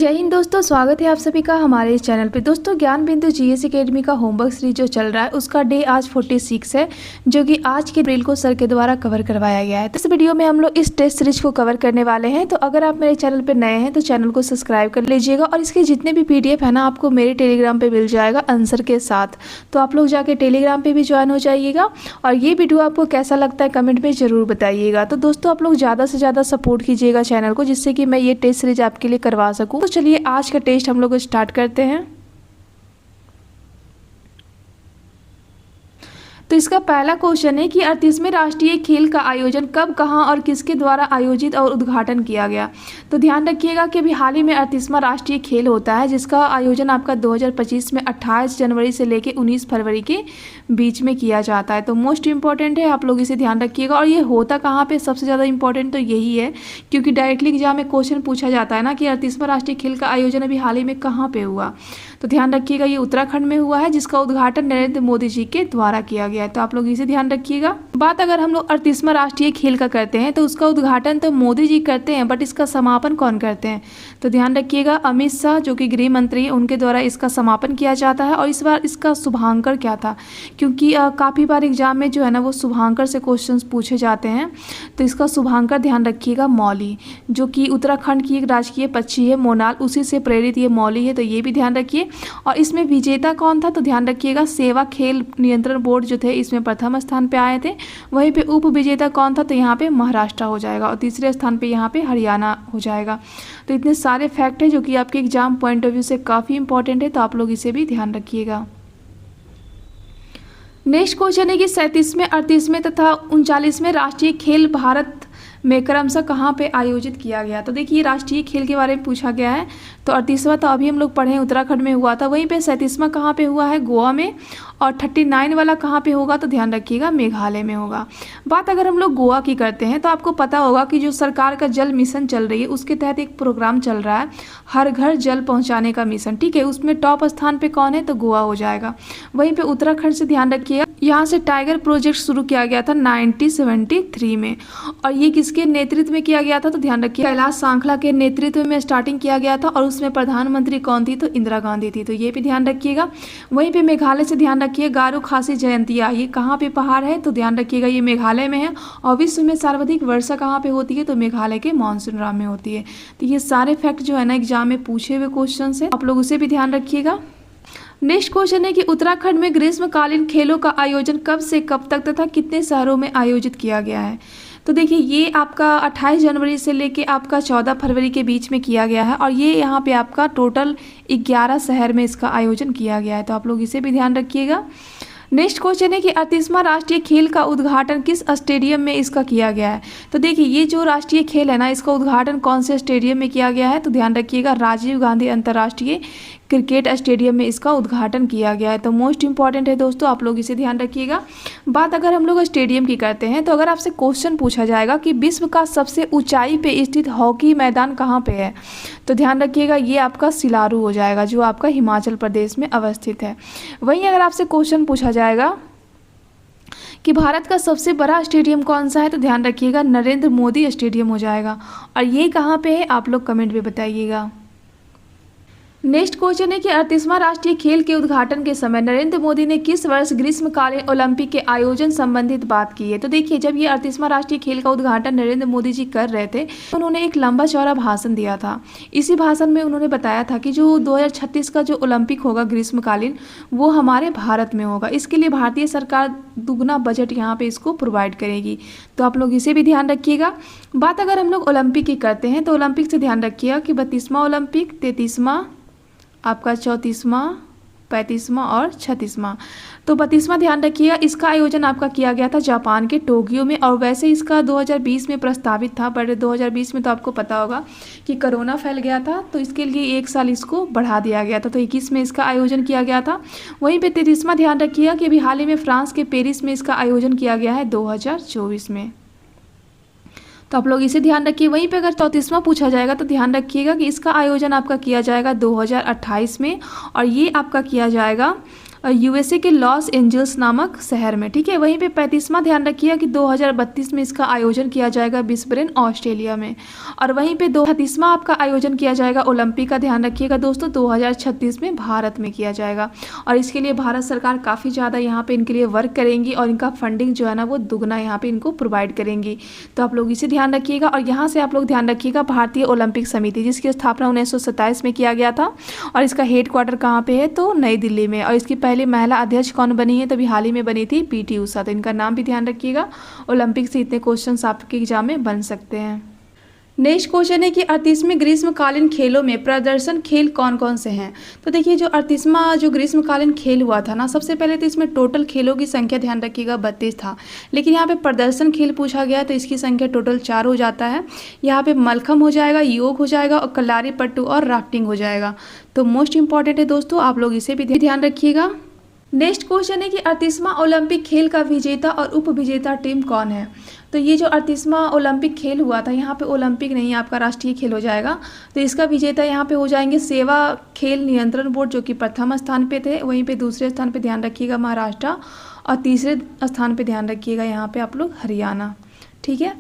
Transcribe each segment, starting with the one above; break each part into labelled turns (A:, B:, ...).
A: जय हिंद दोस्तों, स्वागत है आप सभी का हमारे इस चैनल पे। दोस्तों, ज्ञान बिंदु जीएस एकेडमी का होमवर्क सीरीज जो चल रहा है उसका डे आज 46 है, जो कि आज के अप्रैल को सर के द्वारा कवर करवाया गया है। तो इस वीडियो में हम लोग इस टेस्ट सीरीज को कवर करने वाले हैं। तो अगर आप मेरे चैनल पर नए हैं तो चैनल को सब्सक्राइब कर लीजिएगा, और इसके जितने भी PDF है ना आपको मेरे टेलीग्राम पर मिल जाएगा आंसर के साथ। तो आप लोग जाके टेलीग्राम पर भी ज्वाइन हो जाइएगा, और ये वीडियो आपको कैसा लगता है कमेंट में ज़रूर बताइएगा। तो दोस्तों, आप लोग ज़्यादा से ज़्यादा सपोर्ट कीजिएगा चैनल को, जिससे कि मैं ये टेस्ट सीरीज आपके लिए करवा सकूँ। तो चलिए आज का टेस्ट हम लोग स्टार्ट करते हैं। तो इसका पहला क्वेश्चन है कि 38वें राष्ट्रीय खेल का आयोजन कब, कहां और किसके द्वारा आयोजित और उद्घाटन किया गया। तो ध्यान रखिएगा कि अभी हाल ही में 38वां राष्ट्रीय खेल होता है, जिसका आयोजन आपका 2025 में 28 जनवरी से लेकर 19 फरवरी के बीच में किया जाता है। तो मोस्ट इंपॉर्टेंट है, आप लोग इसे ध्यान रखिएगा। और ये होता कहाँ पे, सबसे ज़्यादा इंपॉर्टेंट तो यही है, क्योंकि डायरेक्टली एग्जाम में क्वेश्चन पूछा जाता है ना कि 38वां राष्ट्रीय खेल का आयोजन अभी हाल ही में कहाँ पे हुआ। तो ध्यान रखिएगा, ये उत्तराखंड में हुआ है, जिसका उद्घाटन नरेंद्र मोदी जी के द्वारा किया गया है। तो आप लोग इसे ध्यान रखिएगा। बात अगर हम लोग 38वां राष्ट्रीय खेल का करते हैं तो उसका उद्घाटन तो मोदी जी करते हैं, बट इसका समापन कौन करते हैं। तो ध्यान रखिएगा, अमित शाह जो कि गृह मंत्री हैं, उनके द्वारा इसका समापन किया जाता है। और इस बार इसका शुभांकर क्या था, क्योंकि काफ़ी बार एग्जाम में जो है ना वो शुभांकर से क्वेश्चन पूछे जाते हैं। तो इसका शुभांकर ध्यान रखिएगा मौली, जो कि उत्तराखंड की एक राजकीय पक्षी है मोनाल, उसी से प्रेरित ये मौली है। तो ये भी ध्यान रखिए। और इसमें विजेता कौन था, तो ध्यान रखिएगा सेवा खेल नियंत्रण बोर्ड जो थे इसमें प्रथम स्थान पे आए थे। वहीं पे उप विजेता कौन था, तो यहाँ पे महाराष्ट्र हो जाएगा, और तीसरे स्थान पे यहाँ पे हरियाणा हो जाएगा। तो इतने सारे फैक्ट हैं जो कि आपके एग्जाम पॉइंट ऑफ व्यू से काफ़ी इंपॉर्टेंट है, तो आप लोग इसे भी ध्यान रखिएगा। नेक्स्ट क्वेश्चन है कि 37वें 38वें तथा 39वें राष्ट्रीय खेल भारत में क्रमशः कहाँ पे आयोजित किया गया। तो देखिए, राष्ट्रीय खेल के बारे में पूछा गया है। तो 38वां तो अभी हम लोग पढ़े उत्तराखंड में हुआ था, वहीं पे 37वां कहाँ पे हुआ है, गोवा में। और 39 वाला कहाँ पे होगा, तो ध्यान रखिएगा मेघालय में होगा। बात अगर हम लोग गोवा की करते हैं तो आपको पता होगा कि जो सरकार का जल मिशन चल रही है उसके तहत एक प्रोग्राम चल रहा है, हर घर जल पहुँचाने का मिशन। ठीक है, उसमें टॉप स्थान पर कौन है, तो गोवा हो जाएगा। वहीं पर उत्तराखंड से ध्यान रखिएगा, यहाँ से टाइगर प्रोजेक्ट शुरू किया गया था 1973 में, और ये किसके नेतृत्व में किया गया था, तो ध्यान रखिए कैलाश सांखला के नेतृत्व में स्टार्टिंग किया गया था। और उसमें प्रधानमंत्री कौन थी, तो इंदिरा गांधी थी। तो ये भी ध्यान रखिएगा। वहीं पे मेघालय से ध्यान रखिए गारो खासी जयंतिया, ये कहाँ पे पहाड़ है, तो ध्यान रखिएगा ये मेघालय में है। और विश्व में सर्वाधिक वर्षा कहाँ पे होती है, तो मेघालय के मानसून राम में होती है। तो ये सारे फैक्ट जो है ना एग्जाम में पूछे हुए क्वेश्चन है, आप लोग उसे भी ध्यान रखिएगा। नेक्स्ट क्वेश्चन है कि उत्तराखंड में ग्रीष्मकालीन खेलों का आयोजन कब से कब तक तथा कितने शहरों में आयोजित किया गया है। तो देखिए, ये आपका 28 जनवरी से लेके आपका 14 फरवरी के बीच में किया गया है, और ये यहाँ पे आपका टोटल 11 शहर में इसका आयोजन किया गया है। तो आप लोग इसे भी ध्यान रखिएगा। नेक्स्ट क्वेश्चन है कि 38वां राष्ट्रीय खेल का उद्घाटन किस स्टेडियम में इसका किया गया है। तो देखिए, ये जो राष्ट्रीय खेल है ना इसका उद्घाटन कौन से स्टेडियम में किया गया है, तो ध्यान रखिएगा राजीव गांधी अंतर्राष्ट्रीय क्रिकेट स्टेडियम में इसका उद्घाटन किया गया है। तो मोस्ट इंपॉर्टेंट है दोस्तों, आप लोग इसे ध्यान रखिएगा। बात अगर हम लोग स्टेडियम की करते हैं तो अगर आपसे क्वेश्चन पूछा जाएगा कि विश्व का सबसे ऊंचाई पे स्थित हॉकी मैदान कहाँ पे है, तो ध्यान रखिएगा ये आपका सिलारू हो जाएगा, जो आपका हिमाचल प्रदेश में अवस्थित है। वहीं अगर आपसे क्वेश्चन पूछा जाएगा कि भारत का सबसे बड़ा स्टेडियम कौन सा है, तो ध्यान रखिएगा नरेंद्र मोदी स्टेडियम हो जाएगा। और ये कहाँ पे है, आप लोग कमेंट में बताइएगा। नेक्स्ट क्वेश्चन है कि 38वां राष्ट्रीय खेल के उद्घाटन के समय नरेंद्र मोदी ने किस वर्ष ग्रीष्मकालीन ओलंपिक के आयोजन संबंधित बात की है। तो देखिए, जब ये 38वां राष्ट्रीय खेल का उद्घाटन नरेंद्र मोदी जी कर रहे थे तो उन्होंने एक लंबा चौड़ा भाषण दिया था। इसी भाषण में उन्होंने बताया था कि जो 2036 का जो ओलंपिक होगा ग्रीष्मकालीन, वो हमारे भारत में होगा। इसके लिए भारतीय सरकार दुगना बजट यहाँ पे इसको प्रोवाइड करेगी। तो आप लोग इसे भी ध्यान रखिएगा। बात अगर हम लोग ओलंपिक की करते हैं तो ओलंपिक से ध्यान रखिएगा कि 32वां ओलंपिक, 33वां, आपका 34वां, 35वां और 36वां। तो 32वां ध्यान रखिएगा, इसका आयोजन आपका किया गया था जापान के टोक्यो में। और वैसे इसका 2020 में प्रस्तावित था, पर 2020 में तो आपको पता होगा कि कोरोना फैल गया था, तो इसके लिए एक साल इसको बढ़ा दिया गया था। तो 21 में इसका आयोजन किया गया था। वहीं पे 33वां ध्यान रखिएगा कि अभी हाल ही में फ्रांस के पेरिस में इसका आयोजन किया गया है 2024 में। तो आप लोग इसे ध्यान रखिए। वहीं पे अगर 34वां पूछा जाएगा तो ध्यान रखिएगा कि इसका आयोजन आपका किया जाएगा 2028 में, और ये आपका किया जाएगा यूएसए के लॉस एंजल्स नामक शहर में, ठीक है। वहीं पे 35वां ध्यान रखिएगा कि 2032 में इसका आयोजन किया जाएगा ब्रिस्बेन ऑस्ट्रेलिया में। और वहीं पे 36वां आपका आयोजन किया जाएगा ओलंपिक का, ध्यान रखिएगा दोस्तों, 2036 में भारत में किया जाएगा। और इसके लिए भारत सरकार काफ़ी ज़्यादा यहाँ पे इनके लिए वर्क करेंगी और इनका फंडिंग जो है ना वो दुगना यहाँ पे इनको प्रोवाइड करेंगी। तो आप लोग इसे ध्यान रखिएगा। और यहाँ से आप लोग ध्यान रखिएगा भारतीय ओलंपिक समिति, जिसकी स्थापना 1927 में किया गया था। और इसका हेडक्वार्टर कहाँ पे है, तो नई दिल्ली में। और इसकी पहली महिला अध्यक्ष कौन बनी है, तो अभी हाल ही में बनी थी पीटी उषा। तो इनका नाम भी ध्यान रखिएगा। ओलंपिक से इतने क्वेश्चन आपके एग्जाम में बन सकते हैं। नेक्स्ट क्वेश्चन है कि 38वें ग्रीष्मकालीन खेलों में प्रदर्शन खेल कौन कौन से हैं। तो देखिए जो 38वां जो ग्रीष्मकालीन खेल हुआ था ना, सबसे पहले तो इसमें टोटल खेलों की संख्या ध्यान रखिएगा 32 था, लेकिन यहाँ पे प्रदर्शन खेल पूछा गया तो इसकी संख्या टोटल 4 हो जाता है। यहाँ पे मलखम हो जाएगा, योग हो जाएगा और कलारी पट्टू और राफ्टिंग हो जाएगा। तो मोस्ट इंपॉर्टेंट है दोस्तों, आप लोग इसे भी ध्यान रखिएगा। नेक्स्ट क्वेश्चन है कि 38वां ओलंपिक खेल का विजेता और उप विजेता टीम कौन है। तो ये जो 38वां ओलंपिक खेल हुआ था, यहाँ पे ओलंपिक नहीं, आपका राष्ट्रीय खेल हो जाएगा। तो इसका विजेता यहाँ पे हो जाएंगे सेवा खेल नियंत्रण बोर्ड, जो कि प्रथम स्थान पे थे। वहीं पे दूसरे स्थान पे ध्यान रखिएगा महाराष्ट्र और तीसरे स्थान पे ध्यान रखिएगा यहाँ पे आप लोग हरियाणा, ठीक है।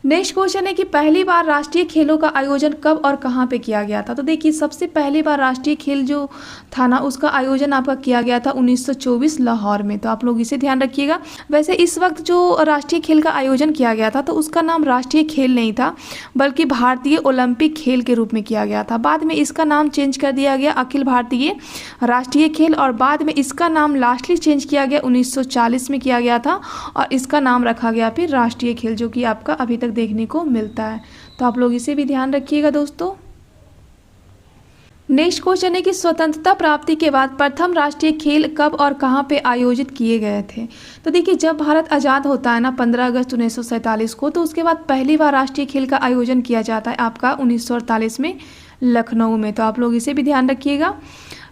A: नेक्स्ट क्वेश्चन है कि पहली बार राष्ट्रीय खेलों का आयोजन कब और कहाँ पे किया गया था। तो देखिए सबसे पहली बार राष्ट्रीय खेल जो था ना, उसका आयोजन आपका किया गया था 1924 लाहौर में। तो आप लोग इसे ध्यान रखिएगा। वैसे इस वक्त जो राष्ट्रीय खेल का आयोजन किया गया था तो उसका नाम राष्ट्रीय खेल नहीं था, बल्कि भारतीय ओलंपिक खेल के रूप में किया गया था। बाद में इसका नाम चेंज कर दिया गया अखिल भारतीय राष्ट्रीय खेल, और बाद में इसका नाम लास्टली चेंज किया गया 1940 में किया गया था, और इसका नाम रखा गया फिर राष्ट्रीय खेल, जो कि आपका अभी तक देखने को मिलता है। तो आप लोग इसे भी ध्यान रखिएगा दोस्तों। नेक्स्ट क्वेश्चन है कि स्वतंत्रता प्राप्ति के बाद प्रथम राष्ट्रीय खेल कब और कहां पे आयोजित किए गए थे। तो देखिए जब भारत आज़ाद होता है ना 15 अगस्त 1947 को, तो उसके बाद पहली बार राष्ट्रीय खेल का आयोजन किया जाता है आपका 1948 में लखनऊ में। तो आप लोग इसे भी ध्यान रखिएगा।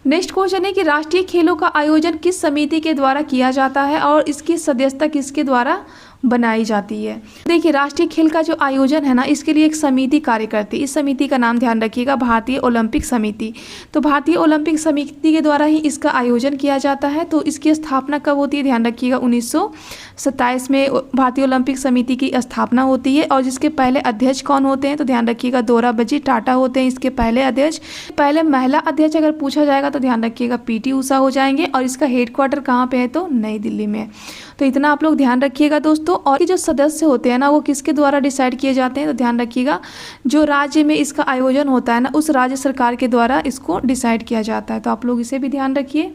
A: नेक्स्ट क्वेश्चन है कि राष्ट्रीय खेलों का आयोजन किस समिति के द्वारा किया जाता है और इसकी सदस्यता किसके द्वारा बनाई जाती है। देखिए राष्ट्रीय खेल का जो आयोजन है ना, इसके लिए एक समिति कार्य करती है। इस समिति का नाम ध्यान रखिएगा भारतीय ओलंपिक समिति। तो भारतीय ओलंपिक समिति के द्वारा ही इसका आयोजन किया जाता है। तो इसकी स्थापना कब होती है, ध्यान रखिएगा 1927 में भारतीय ओलंपिक समिति की स्थापना होती है। और जिसके पहले अध्यक्ष कौन होते हैं, तो ध्यान रखिएगा दोराबजी टाटा होते हैं इसके पहले अध्यक्ष। पहले महिला अध्यक्ष अगर पूछा जाएगा तो ध्यान रखिएगा पीटी उषा हो जाएंगे। और इसका हेडक्वार्टर कहाँ पे है, तो नई दिल्ली में। तो इतना आप लोग ध्यान रखिएगा दोस्तों। और जो सदस्य होते हैं ना, वो किसके द्वारा डिसाइड किए जाते हैं, तो ध्यान रखिएगा जो राज्य में इसका आयोजन होता है ना, उस राज्य सरकार के द्वारा इसको डिसाइड किया जाता है। तो आप लोग इसे भी ध्यान रखिए।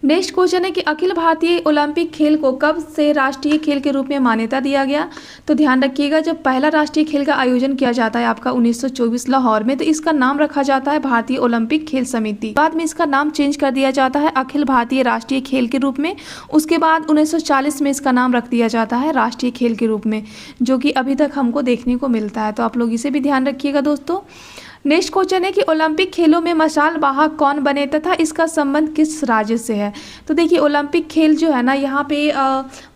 A: नेक्स्ट क्वेश्चन है कि अखिल भारतीय ओलंपिक खेल को कब से राष्ट्रीय खेल के रूप में मान्यता दिया गया। तो ध्यान रखिएगा जब पहला राष्ट्रीय खेल का आयोजन किया जाता है आपका 1924 लाहौर में, तो इसका नाम रखा जाता है भारतीय ओलंपिक खेल समिति। बाद में इसका नाम चेंज कर दिया जाता है अखिल भारतीय राष्ट्रीय खेल के रूप में। उसके बाद 1940 में इसका नाम रख दिया जाता है राष्ट्रीय खेल के रूप में, जो कि अभी तक हमको देखने को मिलता है। तो आप लोग इसे भी ध्यान रखिएगा दोस्तों। नेक्स्ट क्वेश्चन है कि ओलंपिक खेलों में मशाल वाहक कौन बने तथा इसका संबंध किस राज्य से है। तो देखिए ओलंपिक खेल जो है ना, यहाँ पे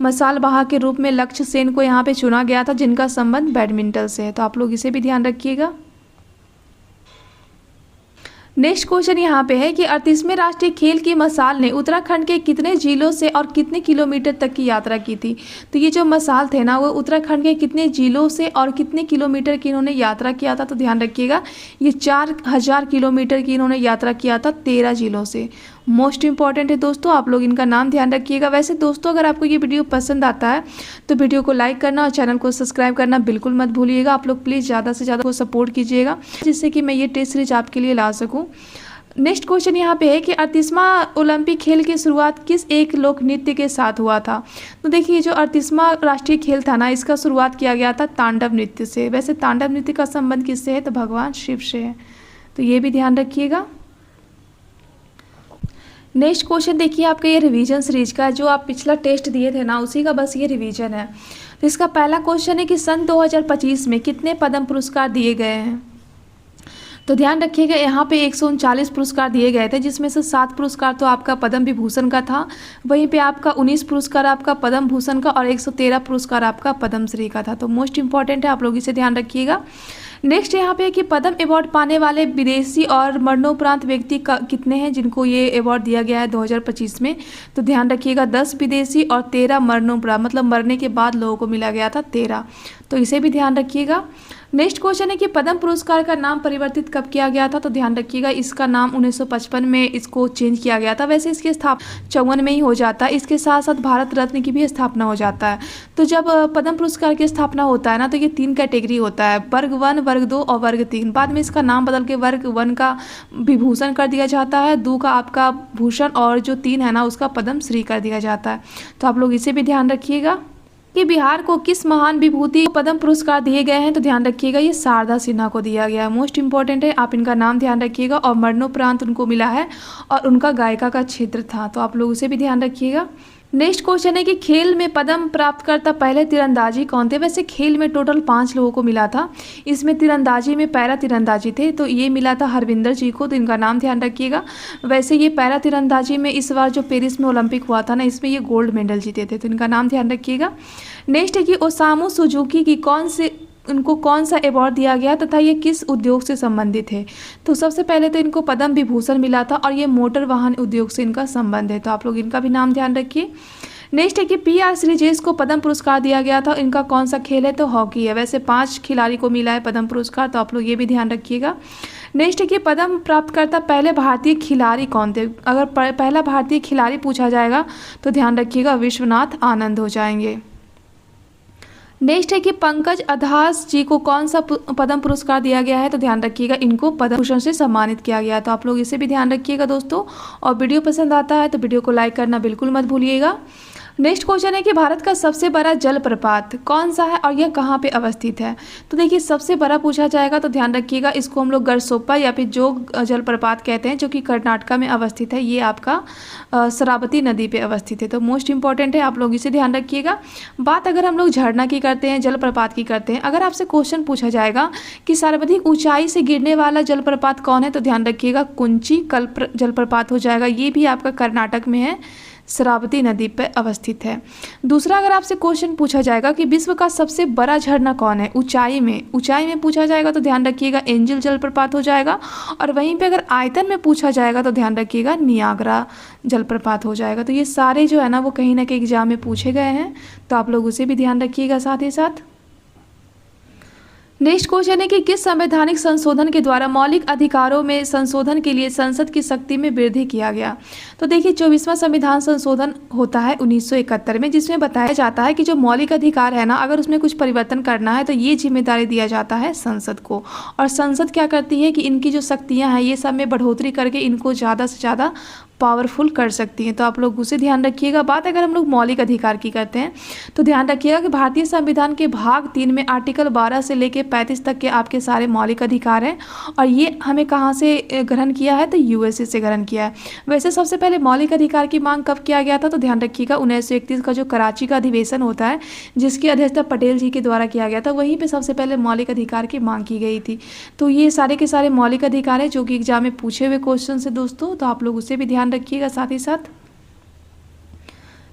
A: मशाल वाहक के रूप में लक्ष्य सेन को यहाँ पे चुना गया था, जिनका संबंध बैडमिंटन से है। तो आप लोग इसे भी ध्यान रखिएगा। नेक्स्ट क्वेश्चन यहाँ पे है कि 38वें राष्ट्रीय खेल की मशाल ने उत्तराखंड के कितने जिलों से और कितने किलोमीटर तक की यात्रा की थी। तो ये जो मशाल थे ना, वो उत्तराखंड के कितने जिलों से और कितने किलोमीटर की इन्होंने यात्रा किया था। तो ध्यान रखिएगा ये 4000 किलोमीटर की इन्होंने यात्रा किया था 13 जिलों से। मोस्ट इंपॉर्टेंट है दोस्तों, आप लोग इनका नाम ध्यान रखिएगा। वैसे दोस्तों अगर आपको ये वीडियो पसंद आता है तो वीडियो को लाइक करना और चैनल को सब्सक्राइब करना बिल्कुल मत भूलिएगा। आप लोग प्लीज़ ज़्यादा से ज़्यादा को सपोर्ट कीजिएगा, जिससे कि मैं ये टेस्ट सीरीज आपके लिए ला सकूँ। नेक्स्ट क्वेश्चन यहाँ पे है कि 38वां ओलंपिक खेल की शुरुआत किस एक लोक नृत्य के साथ हुआ था। तो देखिए जो 38वां राष्ट्रीय खेल था ना, इसका शुरुआत किया गया था तांडव नृत्य से। वैसे तांडव नृत्य का संबंध किससे है, तो भगवान शिव से है। तो ये भी ध्यान रखिएगा। नेक्स्ट क्वेश्चन देखिए आपका ये रिवीजन सीरीज का, जो आप पिछला टेस्ट दिए थे ना, उसी का बस ये रिवीजन है। तो इसका पहला क्वेश्चन है कि सन 2025 में कितने पद्म पुरस्कार दिए गए हैं। तो ध्यान रखिएगा यहाँ पे 139 पुरस्कार दिए गए थे, जिसमें से 7 पुरस्कार तो आपका पद्म विभूषण का था। वहीं पे आपका 19 पुरस्कार आपका पद्म भूषण का और 113 पुरस्कार आपका पद्मश्री का था। तो मोस्ट इंपॉर्टेंट है, आप लोग इसे ध्यान रखिएगा। नेक्स्ट यहाँ पे है कि पद्म अवार्ड पाने वाले विदेशी और मरणोपरांत व्यक्ति कितने हैं जिनको ये अवार्ड दिया गया है 2025 में। तो ध्यान रखिएगा 10 विदेशी और 13 मरणोपरांत, मतलब मरने के बाद लोगों को मिला गया था 13, तो इसे भी ध्यान रखिएगा। नेक्स्ट क्वेश्चन है कि पद्म पुरस्कार का नाम परिवर्तित कब किया गया था। तो ध्यान रखिएगा इसका नाम 1955 में इसको चेंज किया गया था। वैसे इसकी स्थापना 54 में ही हो जाता है। इसके साथ साथ भारत रत्न की भी स्थापना हो जाता है। तो जब पद्म पुरस्कार की स्थापना होता है ना, तो ये 3 कैटेगरी होता है, वर्ग 1, वर्ग 2 और वर्ग 3। बाद में इसका नाम बदल के वर्ग 1 का विभूषण कर दिया जाता है, 2 का आपका भूषण और जो 3 है ना उसका पद्म श्री कर दिया जाता है। तो आप लोग इसे भी ध्यान रखिएगा कि बिहार को किस महान विभूति को पद्म पुरस्कार दिए गए हैं। तो ध्यान रखिएगा ये शारदा सिन्हा को दिया गया है। मोस्ट इंपॉर्टेंट है, आप इनका नाम ध्यान रखिएगा। और मरणोपरांत उनको मिला है और उनका गायिका का क्षेत्र था, तो आप लोग उसे भी ध्यान रखिएगा। नेक्स्ट क्वेश्चन है कि खेल में पद्म प्राप्त करता पहले तीरंदाजी कौन थे। वैसे खेल में टोटल 5 लोगों को मिला था। इसमें तीरंदाजी में पैरा तीरंदाजी थे, तो ये मिला था हरविंदर जी को, तो इनका नाम ध्यान रखिएगा। वैसे ये पैरा तीरंदाजी में इस बार जो पेरिस में ओलंपिक हुआ था ना, इसमें ये गोल्ड मेडल जीते थे, तो इनका नाम ध्यान रखिएगा। नेक्स्ट है कि ओसामू सुजुकी की उनको कौन सा अवार्ड दिया गया तथा ये किस उद्योग से संबंधित है। तो सबसे पहले तो इनको पद्म विभूषण मिला था और ये मोटर वाहन उद्योग से इनका संबंध है, तो आप लोग इनका भी नाम ध्यान रखिए। नेक्स्ट है कि PR श्रीजेश को पद्म पुरस्कार दिया गया था, इनका कौन सा खेल है। तो हॉकी है। वैसे 5 खिलाड़ी को मिला है पद्म पुरस्कार, तो आप लोग ये भी ध्यान रखिएगा। नेक्स्ट है कि पद्म प्राप्तकर्ता पहले भारतीय खिलाड़ी कौन थे। अगर पहला भारतीय खिलाड़ी पूछा जाएगा तो ध्यान रखिएगा विश्वनाथ आनंद हो जाएंगे। नेक्स्ट है कि पंकज अधास जी को कौन सा पद्म पुरस्कार दिया गया है। तो ध्यान रखिएगा इनको पद्म भूषण से सम्मानित किया गया, तो आप लोग इसे भी ध्यान रखिएगा दोस्तों। और वीडियो पसंद आता है तो वीडियो को लाइक करना बिल्कुल मत भूलिएगा। नेक्स्ट क्वेश्चन है कि भारत का सबसे बड़ा जलप्रपात कौन सा है और यह कहाँ पे अवस्थित है। तो देखिए सबसे बड़ा पूछा जाएगा तो ध्यान रखिएगा इसको हम लोग गरसोप्पा या फिर जोग जलप्रपात कहते हैं, जो कि कर्नाटका में अवस्थित है। ये आपका शरावती नदी पे अवस्थित है, तो मोस्ट इंपॉर्टेंट है, आप लोग इसे ध्यान रखिएगा। बात अगर हम लोग झरना की करते हैं, जलप्रपात की करते हैं, अगर आपसे क्वेश्चन पूछा जाएगा कि सर्वाधिक ऊंचाई से गिरने वाला जलप्रपात कौन है, तो ध्यान रखिएगा कुंची जलप्रपात हो जाएगा। ये भी आपका कर्नाटक में है, शरावती नदी पर अवस्थित है। दूसरा अगर आपसे क्वेश्चन पूछा जाएगा कि विश्व का सबसे बड़ा झरना कौन है, ऊंचाई में पूछा जाएगा तो ध्यान रखिएगा एंजल जलप्रपात हो जाएगा। और वहीं पे अगर आयतन में पूछा जाएगा तो ध्यान रखिएगा नियाग्रा जलप्रपात हो जाएगा। तो ये सारे जो है ना वो कहीं ना कहीं एग्जाम में पूछे गए हैं, तो आप लोग उसे भी ध्यान रखिएगा साथ ही साथ। नेक्स्ट क्वेश्चन है कि किस संवैधानिक संशोधन के द्वारा मौलिक अधिकारों में संशोधन के लिए संसद की शक्ति में वृद्धि किया गया। तो देखिए 24वां संविधान संशोधन होता है 1971 में, जिसमें बताया जाता है कि जो मौलिक अधिकार है ना, अगर उसमें कुछ परिवर्तन करना है तो ये जिम्मेदारी दिया जाता है संसद को। और संसद क्या करती है कि इनकी जो शक्तियाँ हैं ये सब में बढ़ोतरी करके इनको ज़्यादा से ज़्यादा पावरफुल कर सकती हैं, तो आप लोग उसे ध्यान रखिएगा। बात अगर हम लोग मौलिक अधिकार की करते हैं तो ध्यान रखिएगा कि भारतीय संविधान के भाग 3 में आर्टिकल 12 से लेकर 35 तक के आपके सारे मौलिक अधिकार हैं। और ये हमें कहाँ से ग्रहण किया है, तो USA से ग्रहण किया है। वैसे सबसे पहले मौलिक अधिकार की मांग कब किया गया था, तो ध्यान रखिएगा 1931 का जो कराची का अधिवेशन होता है, जिसकी अध्यक्षता पटेल जी के द्वारा किया गया था, वहीं पर सबसे पहले मौलिक अधिकार की मांग की गई थी। तो ये सारे के सारे मौलिक अधिकार हैं जो कि एग्जाम में पूछे हुए क्वेश्चन से दोस्तों, तो आप लोग उसे भी ध्यान रखिएगा साथ ही साथ।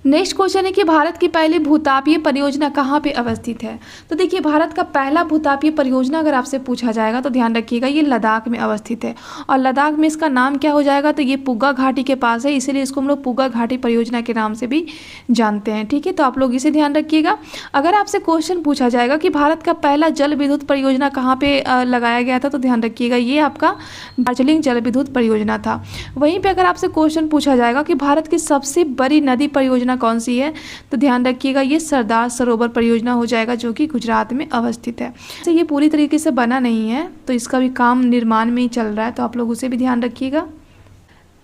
A: नेक्स्ट क्वेश्चन है कि भारत की पहली भूतापीय परियोजना कहाँ पे अवस्थित है। तो देखिए भारत का पहला भूतापीय परियोजना अगर आपसे पूछा जाएगा तो ध्यान रखिएगा ये लद्दाख में अवस्थित है। और लद्दाख में इसका नाम क्या हो जाएगा, तो ये पुग्गा घाटी के पास है, इसीलिए इसको हम लोग पुग्गा घाटी परियोजना के नाम से भी जानते हैं। ठीक है, तो आप लोग इसे ध्यान रखिएगा। अगर आपसे क्वेश्चन पूछा जाएगा कि भारत का पहला जल विद्युत परियोजना कहाँ पे लगाया गया था, तो ध्यान रखिएगा ये आपका दार्जिलिंग जल विद्युत परियोजना था। वहीं पर अगर आपसे क्वेश्चन पूछा जाएगा कि भारत की सबसे बड़ी नदी परियोजना कौन सी है, तो ध्यान रखिएगा ये सरदार सरोवर परियोजना हो जाएगा, जो कि गुजरात में अवस्थित है। तो ये पूरी तरीके से बना नहीं है, तो इसका भी काम निर्माण में ही चल रहा है, तो आप लोग उसे भी ध्यान रखिएगा।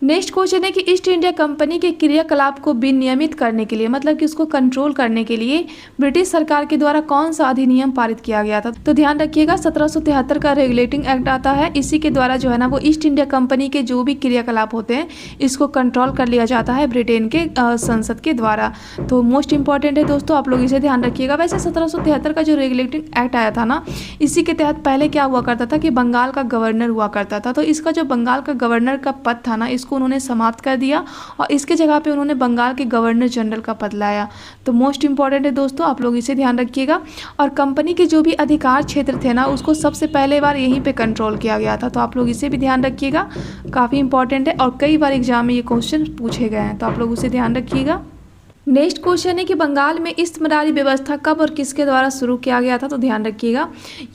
A: नेक्स्ट क्वेश्चन है कि ईस्ट इंडिया कंपनी के क्रियाकलाप को विनियमित करने के लिए, मतलब कि उसको कंट्रोल करने के लिए ब्रिटिश सरकार के द्वारा कौन सा अधिनियम पारित किया गया था। तो ध्यान रखिएगा 1773 का रेगुलेटिंग एक्ट आता है, इसी के द्वारा जो है ना वो ईस्ट इंडिया कंपनी के जो भी क्रियाकलाप होते हैं इसको कंट्रोल कर लिया जाता है ब्रिटेन के संसद के द्वारा। तो मोस्ट इंपॉर्टेंट है दोस्तों, आप लोग इसे ध्यान रखिएगा। वैसे 1773 का जो रेगुलेटिंग एक्ट आया था ना, इसी के तहत पहले क्या हुआ करता था कि बंगाल का गवर्नर हुआ करता था, तो इसका जो बंगाल का गवर्नर का पद था ना, इसको उसको उन्होंने समाप्त कर दिया और इसके जगह पे उन्होंने बंगाल के गवर्नर जनरल का पद लाया। तो मोस्ट इंपॉर्टेंट है दोस्तों, आप लोग इसे ध्यान रखिएगा। और कंपनी के जो भी अधिकार क्षेत्र थे ना, उसको सबसे पहले बार यहीं पे कंट्रोल किया गया था। तो आप लोग इसे भी ध्यान रखिएगा, काफ़ी इंपॉर्टेंट है और कई बार एग्जाम में ये क्वेश्चन पूछे गए हैं, तो आप लोग उसे ध्यान रखिएगा। नेक्स्ट क्वेश्चन है कि बंगाल में इस्तमरारी व्यवस्था कब और किसके द्वारा शुरू किया गया था। तो ध्यान रखिएगा,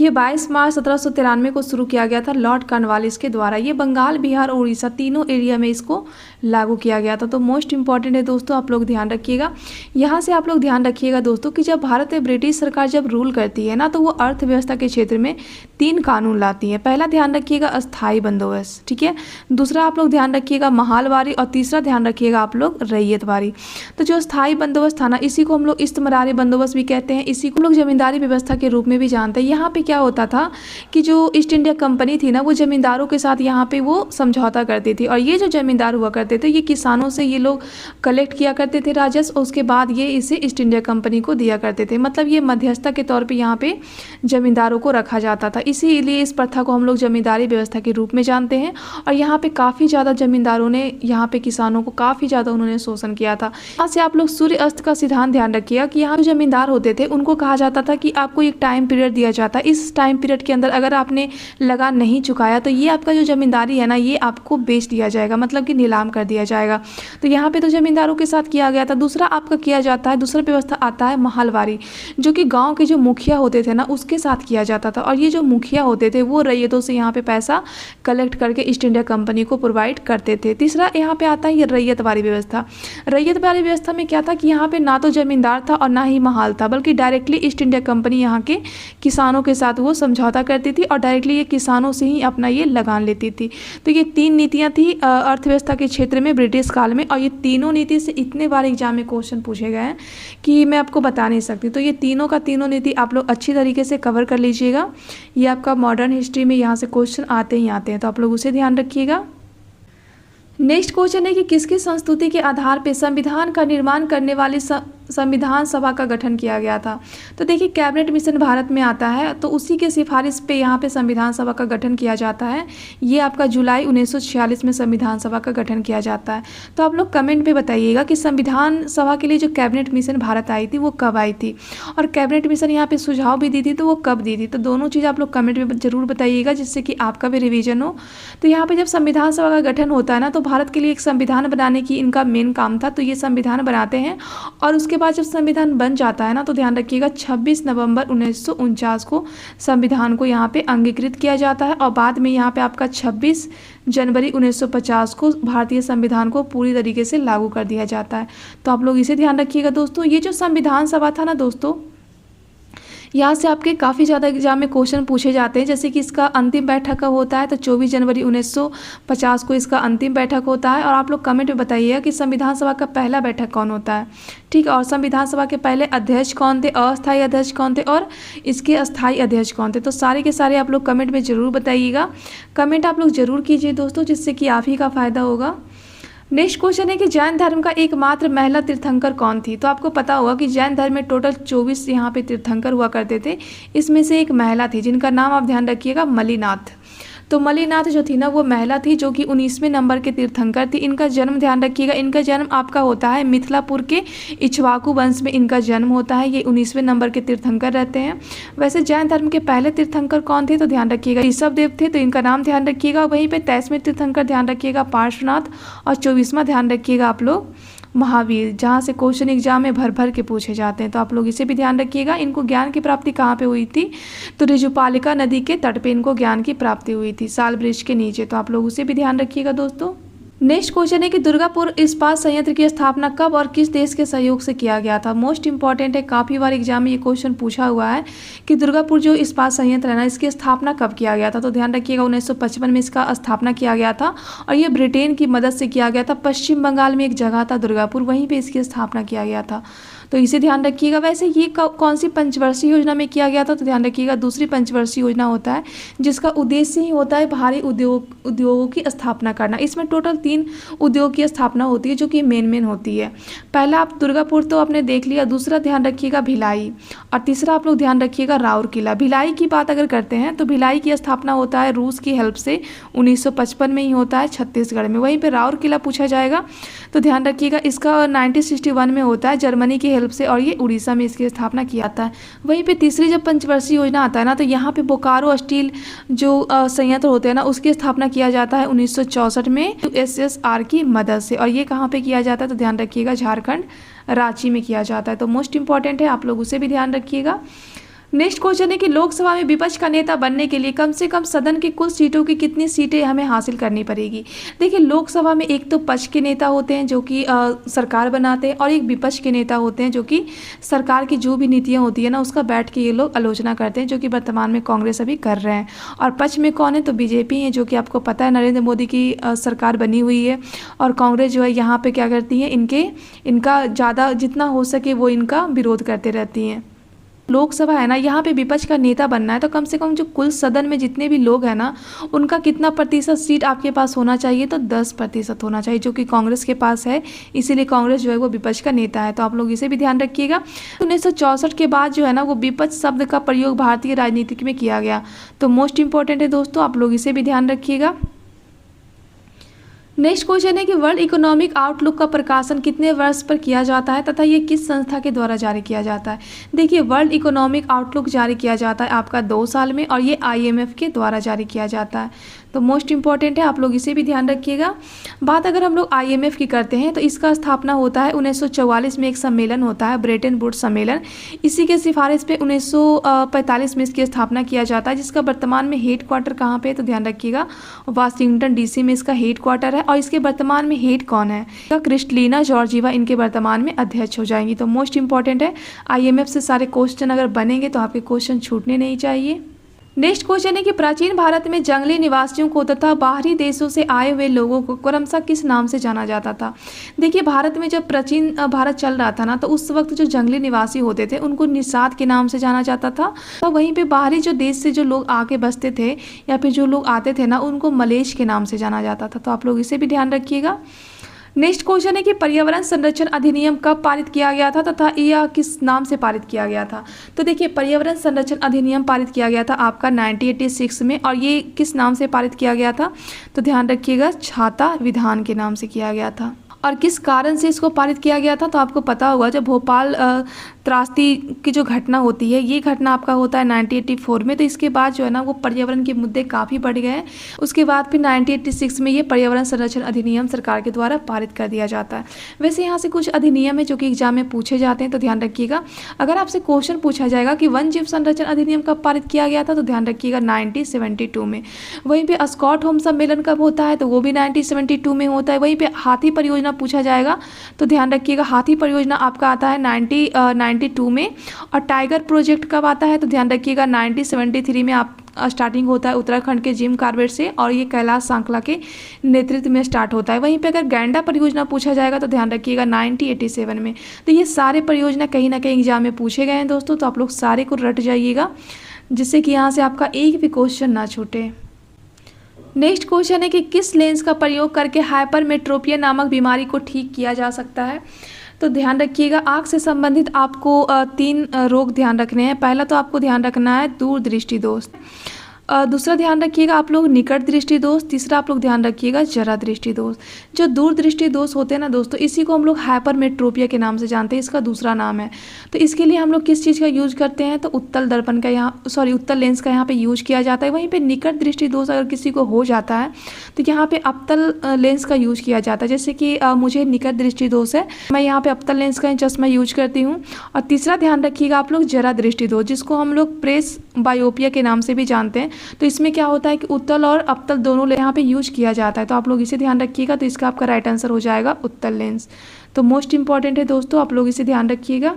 A: ये 22 मार्च 1793 को शुरू किया गया था लॉर्ड कॉर्नवालिस के द्वारा। ये बंगाल, बिहार और उड़ीसा तीनों एरिया में इसको लागू किया गया था। तो मोस्ट इंपॉर्टेंट है दोस्तों, आप लोग ध्यान रखिएगा। यहाँ से आप लोग ध्यान रखिएगा दोस्तों कि जब भारत में ब्रिटिश सरकार जब रूल करती है ना, तो वो अर्थव्यवस्था के क्षेत्र में 3 कानून लाती है। पहला ध्यान रखिएगा अस्थाई बंदोबस्त, ठीक है। दूसरा आप लोग ध्यान रखिएगा महालवारी और तीसरा ध्यान रखिएगा आप लोग रैयतवारी। तो जो स्थायी बंदोबस्त था ना, इसी को हम लोग इस्तमरारी बंदोबस्त भी कहते हैं, इसी को हम लोग जमींदारी व्यवस्था के रूप में भी जानते हैं। यहाँ पे क्या होता था कि जो ईस्ट इंडिया कंपनी थी ना, वो जमींदारों के साथ यहाँ पे वो समझौता करती थी और ये जो जमींदार हुआ करते थे, ये किसानों से ये लोग कलेक्ट किया करते थे राजस्व, और उसके बाद ये इसे ईस्ट इंडिया कंपनी को दिया करते थे। मतलब ये मध्यस्थता के तौर पर यहाँ पे जमींदारों को रखा जाता था, इसीलिए इस प्रथा को हम लोग जमींदारी व्यवस्था के रूप में जानते हैं। और यहाँ पे काफ़ी ज़्यादा जमींदारों ने यहाँ पे किसानों को काफ़ी ज़्यादा उन्होंने शोषण किया था। यहाँ से आप लोग सूर्य अस्त का सिद्धांत ध्यान रखिएगा कि यहाँ जो जमींदार होते थे उनको कहा जाता था कि आपको एक टाइम पीरियड दिया जाता है, इस टाइम पीरियड के अंदर अगर आपने लगान नहीं चुकाया तो ये आपका जो जमींदारी है ना, ये आपको बेच दिया जाएगा, मतलब कि नीलाम कर दिया जाएगा। तो यहाँ पे तो जमींदारों के साथ किया गया था। दूसरा आपका किया जाता है, दूसरा व्यवस्था आता है महालवारी, जो कि गाँव के जो मुखिया होते थे ना, उसके साथ किया जाता था। और ये जो मुखिया होते थे वो रैयतों से यहाँ पे पैसा कलेक्ट करके ईस्ट इंडिया कंपनी को प्रोवाइड करते थे। तीसरा यहाँ पे आता है ये रैयतवारी व्यवस्था। रैयतवारी व्यवस्था में क्या था कि यहाँ पे ना तो जमींदार था और ना ही महाल था, बल्कि डायरेक्टली ईस्ट इंडिया कंपनी यहाँ के किसानों के साथ वो समझौता करती थी और डायरेक्टली ये किसानों से ही अपना ये लगान लेती थी। तो ये 3 नीतियाँ थी अर्थव्यवस्था के क्षेत्र में ब्रिटिश काल में, और ये तीनों नीति से इतने बार एग्जाम में क्वेश्चन पूछे गए हैं कि मैं आपको बता नहीं सकती। तो ये तीनों का तीनों नीति आप लोग अच्छी तरीके से कवर कर लीजिएगा। ये आपका मॉडर्न हिस्ट्री में यहाँ से क्वेश्चन आते ही आते हैं, तो आप लोग उसे ध्यान रखिएगा। नेक्स्ट क्वेश्चन है कि किसकी संस्तुति के आधार पर संविधान का निर्माण करने वाली संविधान सभा का गठन किया गया था। तो देखिए, कैबिनेट मिशन भारत में आता है, तो उसी के सिफारिश पे यहाँ पे संविधान सभा का गठन किया जाता है। ये आपका जुलाई 1946 में संविधान सभा का गठन किया जाता है। तो आप लोग कमेंट पे बताइएगा कि संविधान सभा के लिए जो कैबिनेट मिशन भारत आई थी वो कब आई थी, और कैबिनेट मिशन यहाँ पे सुझाव भी दी थी तो वो कब दी थी। तो दोनों चीज़ आप लोग कमेंट में जरूर बताइएगा, जिससे कि आपका भी रिविजन हो। तो यहाँ पर जब संविधान सभा का गठन होता है ना, तो भारत के लिए एक संविधान बनाने की इनका मेन काम था। तो ये संविधान बनाते हैं और उसके बाद जब संविधान बन जाता है ना, तो ध्यान रखिएगा 26 नवंबर 1949 को संविधान को यहाँ पे अंगीकृत किया जाता है, और बाद में यहाँ पे आपका 26 जनवरी 1950 को भारतीय संविधान को पूरी तरीके से लागू कर दिया जाता है। तो आप लोग इसे ध्यान रखिएगा दोस्तों। ये जो संविधान सभा था ना दोस्तों, यहाँ से आपके काफ़ी ज़्यादा एग्जाम में क्वेश्चन पूछे जाते हैं। जैसे कि इसका अंतिम बैठक कब होता है, तो 24 जनवरी 1950 को इसका अंतिम बैठक होता है। और आप लोग कमेंट में बताइएगा कि संविधान सभा का पहला बैठक कौन होता है, ठीक है। और संविधान सभा के पहले अध्यक्ष कौन थे, अस्थायी अध्यक्ष कौन थे, और इसके अस्थायी अध्यक्ष कौन थे। तो सारे के सारे आप लोग कमेंट में ज़रूर बताइएगा। कमेंट आप लोग ज़रूर कीजिए दोस्तों, जिससे कि आप ही का फ़ायदा होगा। नेक्स्ट क्वेश्चन है कि जैन धर्म का एकमात्र महिला तीर्थंकर कौन थी। तो आपको पता होगा कि जैन धर्म में टोटल 24 यहाँ पे तीर्थंकर हुआ करते थे। इसमें से एक महिला थी जिनका नाम आप ध्यान रखिएगा, मलिनाथ। तो मलिनाथ जो थी ना, वो महिला थी जो कि 19वें नंबर के तीर्थंकर थी। इनका जन्म ध्यान रखिएगा, इनका जन्म आपका होता है मिथिलापुर के इक्ष्वाकु वंश में इनका जन्म होता है। ये 19वें नंबर के तीर्थंकर रहते हैं। वैसे जैन धर्म के पहले तीर्थंकर कौन थे, तो ध्यान रखिएगा ऋषभदेव थे, तो इनका नाम ध्यान रखिएगा। वहीं पे 23वें तीर्थंकर ध्यान रखिएगा पार्श्वनाथ, और 24वां ध्यान रखिएगा आप लोग महावीर, जहाँ से क्वेश्चन एग्जाम में भर भर के पूछे जाते हैं। तो आप लोग इसे भी ध्यान रखिएगा। इनको ज्ञान की प्राप्ति कहाँ पे हुई थी, तो ऋजुपालिका नदी के तट पे इनको ज्ञान की प्राप्ति हुई थी, साल वृक्ष के नीचे। तो आप लोग उसे भी ध्यान रखिएगा दोस्तों। नेक्स्ट क्वेश्चन है कि दुर्गापुर इस्पात संयंत्र की स्थापना कब और किस देश के सहयोग से किया गया था। मोस्ट इंपॉर्टेंट है, काफ़ी बार एग्जाम में ये क्वेश्चन पूछा हुआ है कि दुर्गापुर जो इस्पात संयंत्र है ना, इसकी स्थापना कब किया गया था। तो ध्यान रखिएगा 1955 में इसका स्थापना किया गया था, और ये ब्रिटेन की मदद से किया गया था। पश्चिम बंगाल में एक जगह था दुर्गापुर, वहीं पर इसकी स्थापना किया गया था। तो इसे ध्यान रखिएगा। वैसे ये कौन सी पंचवर्षीय योजना में किया गया था, तो ध्यान रखिएगा दूसरी पंचवर्षीय योजना होता है, जिसका उद्देश्य ही होता है भारी उद्योगों की स्थापना करना। इसमें टोटल 3 उद्योग की स्थापना होती है जो कि मेन होती है। पहला आप दुर्गापुर तो आपने देख लिया, दूसरा ध्यान रखिएगा भिलाई, और तीसरा आप लोग ध्यान रखिएगा राउरकेला। भिलाई की बात अगर करते हैं तो भिलाई की स्थापना होता है रूस की हेल्प से 1955 में ही होता है छत्तीसगढ़ में। वहीं पे राउरकेला पूछा जाएगा तो ध्यान रखिएगा इसका 1961 में होता है जर्मनी की हेल्प से, और ये उड़ीसा में इसकी स्थापना किया जाता है। वहीं पे तीसरी जब पंचवर्षीय योजना आता है ना, तो यहाँ पे बोकारो स्टील जो संयंत्र होते हैं ना, उसकी स्थापना किया जाता है 1964 में USSR की मदद से, और ये कहाँ पे किया जाता है तो ध्यान रखिएगा झारखंड रांची में किया जाता है। तो मोस्ट इंपॉर्टेंट है, आप लोग उसे भी ध्यान रखिएगा। नेक्स्ट क्वेश्चन है कि लोकसभा में विपक्ष का नेता बनने के लिए कम से कम सदन की कुल सीटों की कितनी सीटें हमें हासिल करनी पड़ेगी। देखिए लोकसभा में एक तो पक्ष के नेता होते हैं जो कि सरकार बनाते हैं, और एक विपक्ष के नेता होते हैं जो कि सरकार की जो भी नीतियां होती है ना उसका बैठ के ये लोग आलोचना करते हैं, जो कि वर्तमान में कांग्रेस अभी कर रहे हैं। और पक्ष में कौन है तो बीजेपी है, जो कि आपको पता है नरेंद्र मोदी की सरकार बनी हुई है, और कांग्रेस जो है यहाँ पर क्या करती है, इनका ज़्यादा जितना हो सके वो इनका विरोध करते रहती हैं। लोकसभा है ना, यहाँ पे विपक्ष का नेता बनना है तो कम से कम जो कुल सदन में जितने भी लोग हैं ना उनका कितना प्रतिशत सीट आपके पास होना चाहिए, तो 10% होना चाहिए, जो कि कांग्रेस के पास है। इसीलिए कांग्रेस जो है वो विपक्ष का नेता है, तो आप लोग इसे भी ध्यान रखिएगा। 1964 के बाद जो है ना वो विपक्ष शब्द का प्रयोग भारतीय राजनीति में किया गया, तो मोस्ट इंपॉर्टेंट है दोस्तों, आप लोग इसे भी ध्यान रखिएगा। नेक्स्ट क्वेश्चन है कि वर्ल्ड इकोनॉमिक आउटलुक का प्रकाशन कितने वर्ष पर किया जाता है तथा ये किस संस्था के द्वारा जारी किया जाता है। देखिए वर्ल्ड इकोनॉमिक आउटलुक जारी किया जाता है आपका 2 साल में, और ये IMF के द्वारा जारी किया जाता है, तो मोस्ट इंपॉर्टेंट है, आप लोग इसे भी ध्यान रखिएगा। बात अगर हम लोग IMF की करते हैं तो इसका स्थापना होता है 1944 में, एक सम्मेलन होता है ब्रेटन वुड्स सम्मेलन। इसी के सिफारिश पे 1945 में इसकी स्थापना किया जाता है, जिसका वर्तमान में हेड क्वार्टर कहाँ पे है तो ध्यान रखिएगा वाशिंगटन DC में इसका हेड क्वार्टर है। और इसके वर्तमान में हेड कौन है, क्रिस्टलिना जॉर्जिवा इनके वर्तमान में अध्यक्ष हो जाएंगी, तो मोस्ट इंपॉर्टेंट है। IMF से सारे क्वेश्चन अगर बनेंगे तो आपके क्वेश्चन छूटने नहीं चाहिए। नेक्स्ट क्वेश्चन है कि प्राचीन भारत में जंगली निवासियों को तथा बाहरी देशों से आए हुए लोगों को क्रमशः किस नाम से जाना जाता था। देखिए भारत में जब प्राचीन भारत चल रहा था ना, तो उस वक्त जो जंगली निवासी होते थे उनको निषाद के नाम से जाना जाता था, तो वहीं पे बाहरी जो देश से जो लोग आके बसते थे या फिर जो लोग आते थे ना उनको मलेश के नाम से जाना जाता था, तो आप लोग इसे भी ध्यान रखिएगा। नेक्स्ट क्वेश्चन है कि पर्यावरण संरक्षण अधिनियम कब पारित किया गया था तथा यह किस नाम से पारित किया गया था। तो देखिए पर्यावरण संरक्षण अधिनियम पारित किया गया था आपका 1986 में, और ये किस नाम से पारित किया गया था तो ध्यान रखिएगा छाता विधान के नाम से किया गया था। और किस कारण से इसको पारित किया गया था तो आपको पता होगा, जब भोपाल त्रासदी की जो घटना होती है, ये घटना आपका होता है 1984 में, तो इसके बाद जो है ना वो पर्यावरण के मुद्दे काफ़ी बढ़ गए हैं। उसके बाद फिर 1986 में ये पर्यावरण संरक्षण अधिनियम सरकार के द्वारा पारित कर दिया जाता है। वैसे यहाँ से कुछ अधिनियम है जो कि एग्जाम में पूछे जाते हैं, तो ध्यान रखिएगा। अगर आपसे क्वेश्चन पूछा जाएगा कि वन जीव संरक्षण अधिनियम कब पारित किया गया था तो ध्यान रखिएगा 1972 में। वहीं पर स्कॉट होम सम्मेलन कब होता है तो वो भी 1972 में होता है। वहीं पर हाथी परियोजना पूछा जाएगा तो ध्यान रखिएगा हाथी परियोजना आपका आता है 1992 में। और टाइगर प्रोजेक्ट कब आता है तो ध्यान रखिएगा 1973 में आप स्टार्टिंग होता है उत्तराखंड के जिम कार्बेट से, और ये कैलाश सांकला के नेतृत्व में स्टार्ट होता है। वहीं पे अगर गैंडा परियोजना पूछा जाएगा तो ध्यान रखिएगा 1987 में। तो ये सारे परियोजना कहीं ना कहीं एग्जाम में पूछे गए हैं दोस्तों, तो आप लोग सारे को रट जाइएगा जिससे कि यहाँ से आपका एक भी क्वेश्चन ना छूटे। नेक्स्ट क्वेश्चन है कि किस लेंस का प्रयोग करके हाइपरमेट्रोपिया नामक बीमारी को ठीक किया जा सकता है। तो ध्यान रखिएगा आँख से संबंधित आपको 3 रोग ध्यान रखने हैं। पहला तो आपको ध्यान रखना है दूरदृष्टि दोष, दूसरा ध्यान रखिएगा आप लोग निकट दृष्टि दोष, तीसरा आप लोग ध्यान रखिएगा जरा दृष्टि दोष। जो दूरदृष्टि दोष होते हैं ना दोस्तों, इसी को हम लोग हाइपरमेट्रोपिया के नाम से जानते हैं, इसका दूसरा नाम है। तो इसके लिए हम लोग किस चीज़ का यूज करते हैं तो उत्तल दर्पण का उत्तल लेंस का यहाँ पे यूज किया जाता है। वहीं पे निकट दृष्टि दोष अगर किसी को हो जाता है तो यहाँ पे अवतल लेंस का यूज किया जाता है। जैसे कि मुझे निकट दृष्टि दोष है, मैं यहाँ पे अवतल लेंस का चश्मा यूज करती हूँ। और तीसरा ध्यान रखिएगा आप लोग जरा दृष्टि दोष, जिसको हम लोग प्रेस बायोपिया के नाम से भी जानते हैं। तो इसमें क्या होता है कि उत्तल और अवतल दोनों यहाँ पे यूज किया जाता है, तो आप लोग इसे ध्यान रखिएगा। तो इसका आपका राइट आंसर हो जाएगा उत्तल लेंस। तो मोस्ट इंपॉर्टेंट है दोस्तों, आप लोग इसे ध्यान रखिएगा।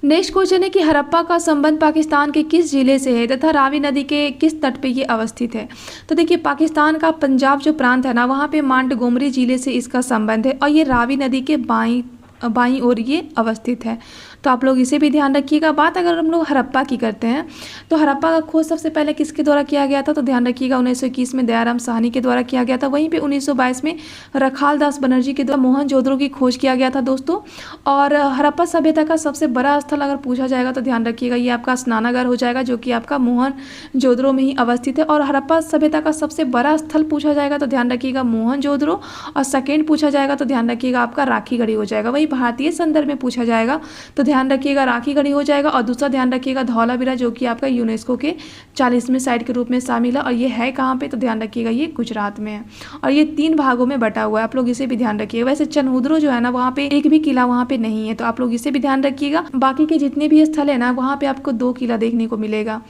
A: नेक्स्ट क्वेश्चन है कि हड़प्पा का संबंध पाकिस्तान के किस जिले से है तथा रावी नदी के किस तट पे ये अवस्थित है। तो देखिए पाकिस्तान का पंजाब जो प्रांत है ना, वहाँ पे मांटगोमरी जिले से इसका संबंध है, और ये रावी नदी के बाईं बाईं ओर ये अवस्थित है। तो आप लोग इसे भी ध्यान रखिएगा। बात अगर हम लोग हड़प्पा की करते हैं तो हड़प्पा का खोज सबसे पहले किसके द्वारा किया गया था, तो ध्यान रखिएगा 1921 में दयाराम साहनी के द्वारा किया गया था। वहीं पे 1922 में रखाल दास बनर्जी के द्वारा मोहनजोदड़ो की खोज किया गया था दोस्तों। और हड़प्पा सभ्यता का सबसे बड़ा स्थल अगर पूछा जाएगा तो ध्यान रखिएगा ये आपका स्नानागार हो जाएगा, जो कि आपका मोहनजोदड़ो में ही अवस्थित है। और हड़प्पा सभ्यता का सबसे बड़ा स्थल पूछा जाएगा तो ध्यान रखिएगा मोहनजोदड़ो, और सेकेंड पूछा जाएगा तो ध्यान रखिएगा आपका राखीगढ़ी हो जाएगा। वही भारतीय संदर्भ में पूछा जाएगा तो ध्यान रखिएगा राखीगढ़ी हो जाएगा। और दूसरा ध्यान रखिएगा धौलावीरा, जो कि आपका यूनेस्को के 40वें साइट के रूप में शामिल है। और ये है कहाँ पे, तो ध्यान रखिएगा ये गुजरात में है। और ये 3 भागों में बटा हुआ है, आप लोग इसे भी ध्यान रखिएगा। वैसे चनहुद्रो जो है ना वहाँ पे एक भी किला वहाँ पे नहीं है, तो आप लोग इसे भी ध्यान रखिएगा। बाकी के जितने भी स्थल है ना वहाँ पे आपको 2 किला देखने को मिलेगा,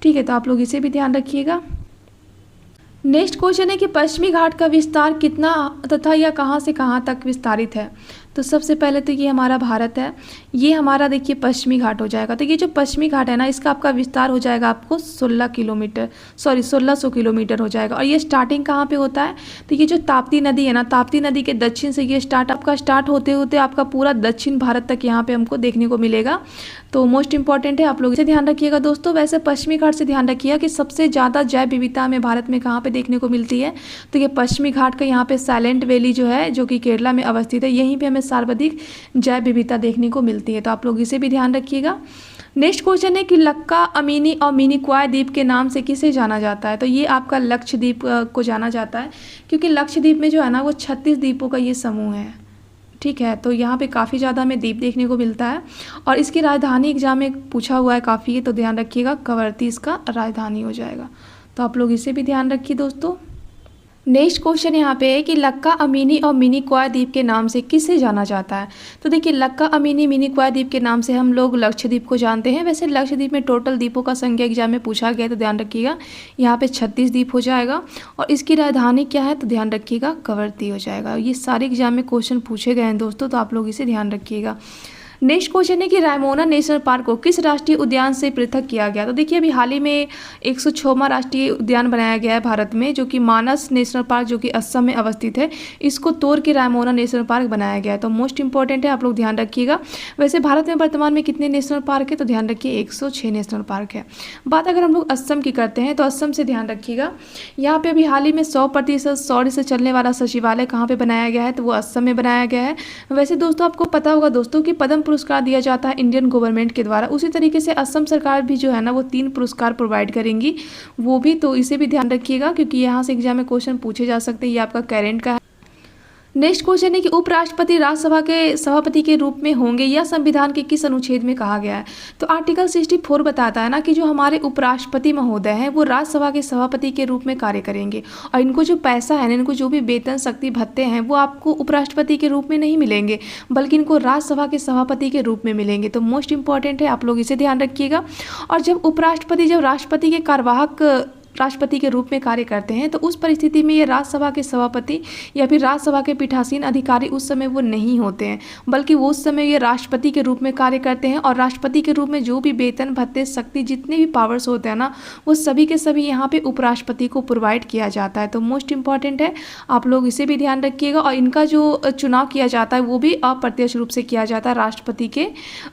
A: ठीक है। तो आप लोग इसे भी ध्यान रखिएगा। नेक्स्ट क्वेश्चन है कि पश्चिमी घाट का विस्तार कितना तथा यह कहाँ से कहाँ तक विस्तारित है। तो सबसे पहले तो ये हमारा भारत है, ये हमारा देखिए पश्चिमी घाट हो जाएगा। तो ये जो पश्चिमी घाट है ना इसका आपका विस्तार हो जाएगा आपको 1600 किलोमीटर हो जाएगा। और ये स्टार्टिंग कहाँ पे होता है, तो ये जो ताप्ती नदी है ना, ताप्ती नदी के दक्षिण से ये स्टार्ट होते होते आपका पूरा दक्षिण भारत तक यहाँ पे हमको देखने को मिलेगा। तो मोस्ट इंपॉर्टेंट है, आप लोग इसे ध्यान रखिएगा दोस्तों। वैसे पश्चिमी घाट से ध्यान रखिएगा कि सबसे ज़्यादा जैव विविधता हमें भारत में कहाँ पे देखने को मिलती है, तो ये पश्चिमी घाट का यहाँ पे साइलेंट वैली जो है जो कि केरला में अवस्थित है, यहीं पे हमें सर्वाधिक जैव विविधता देखने को मिलती है। तो आप लोग इसे भी ध्यान रखिएगा। नेक्स्ट क्वेश्चन है कि लक्का, अमीनी और मिनिकॉय द्वीप के नाम से किसे जाना जाता है। तो ये आपका लक्षद्वीप को जाना जाता है, क्योंकि लक्षद्वीप में जो है ना वो 36 द्वीपों का ये समूह है, ठीक है। तो यहाँ पे काफ़ी ज़्यादा हमें द्वीप देखने को मिलता है। और इसकी राजधानी एग्जाम में पूछा हुआ है काफ़ी, तो ध्यान रखिएगा कवरत्ती इसका राजधानी हो जाएगा। तो आप लोग इसे भी ध्यान रखिए दोस्तों। नेक्स्ट क्वेश्चन यहाँ पे है कि लक्का, अमीनी और मिनिकॉय द्वीप के नाम से किसे जाना जाता है। तो देखिए लक्का, अमीनी, मिनिकॉय द्वीप के नाम से हम लोग लक्षद्वीप को जानते हैं। वैसे लक्षद्वीप में टोटल द्वीपों का संख्या एग्जाम में पूछा गया, तो ध्यान रखिएगा यहाँ पे 36 द्वीप हो जाएगा। और इसकी राजधानी क्या है, तो ध्यान रखिएगा कवरत्ती हो जाएगा। ये सारे एग्जाम में क्वेश्चन पूछे गए हैं दोस्तों, तो आप लोग इसे ध्यान रखिएगा। नेक्स्ट क्वेश्चन है कि रायमोना नेशनल पार्क को किस राष्ट्रीय उद्यान से पृथक किया गया। तो देखिए अभी हाल ही में 106वां राष्ट्रीय उद्यान बनाया गया है भारत में, जो कि मानस नेशनल पार्क जो कि असम में अवस्थित है, इसको तोड़ के रायमोना नेशनल पार्क बनाया गया है। तो मोस्ट इंपॉर्टेंट है, आप लोग ध्यान रखिएगा। वैसे भारत में वर्तमान में कितने नेशनल पार्क है, तो ध्यान रखिए 106 नेशनल पार्क है। बात अगर हम लोग असम की करते हैं तो असम से ध्यान रखिएगा, यहाँ पे अभी हाल ही में 100% सौर से चलने वाला सचिवालय कहाँ पे बनाया गया है, तो वो असम में बनाया गया है। वैसे दोस्तों आपको पता होगा दोस्तों कि पद्म पुरस्कार दिया जाता है इंडियन गवर्नमेंट के द्वारा, उसी तरीके से असम सरकार भी जो है ना वो 3 पुरस्कार प्रोवाइड करेंगी वो भी, तो इसे भी ध्यान रखिएगा क्योंकि यहाँ से एग्जाम में क्वेश्चन पूछे जा सकते हैं। ये आपका करंट का है। नेक्स्ट क्वेश्चन है कि उपराष्ट्रपति राज्यसभा के सभापति के रूप में होंगे या संविधान के किस अनुच्छेद में कहा गया है। तो आर्टिकल 64 बताता है ना कि जो हमारे उपराष्ट्रपति महोदय हैं वो राज्यसभा के सभापति के रूप में कार्य करेंगे, और इनको जो पैसा है, इनको जो भी वेतन, शक्ति, भत्ते हैं वो आपको उपराष्ट्रपति के रूप में नहीं मिलेंगे, बल्कि इनको राज्यसभा के सभापति के रूप में मिलेंगे। तो मोस्ट इंपॉर्टेंट है, आप लोग इसे ध्यान रखिएगा। और जब उपराष्ट्रपति जब राष्ट्रपति के कार्यवाहक राष्ट्रपति के रूप में कार्य करते हैं तो उस परिस्थिति में ये राज्यसभा के सभापति या फिर राज्यसभा के पीठासीन अधिकारी उस समय वो नहीं होते हैं, बल्कि वो उस समय ये राष्ट्रपति के रूप में कार्य करते हैं। और राष्ट्रपति के रूप में जो भी वेतन, भत्ते, शक्ति, जितने भी पावर्स होते हैं ना वो सभी के सभी यहाँ पे उपराष्ट्रपति को प्रोवाइड किया जाता है। तो मोस्ट इंपॉर्टेंट है, आप लोग इसे भी ध्यान रखिएगा। और इनका जो चुनाव किया जाता है वो भी अप्रत्यक्ष रूप से किया जाता है राष्ट्रपति के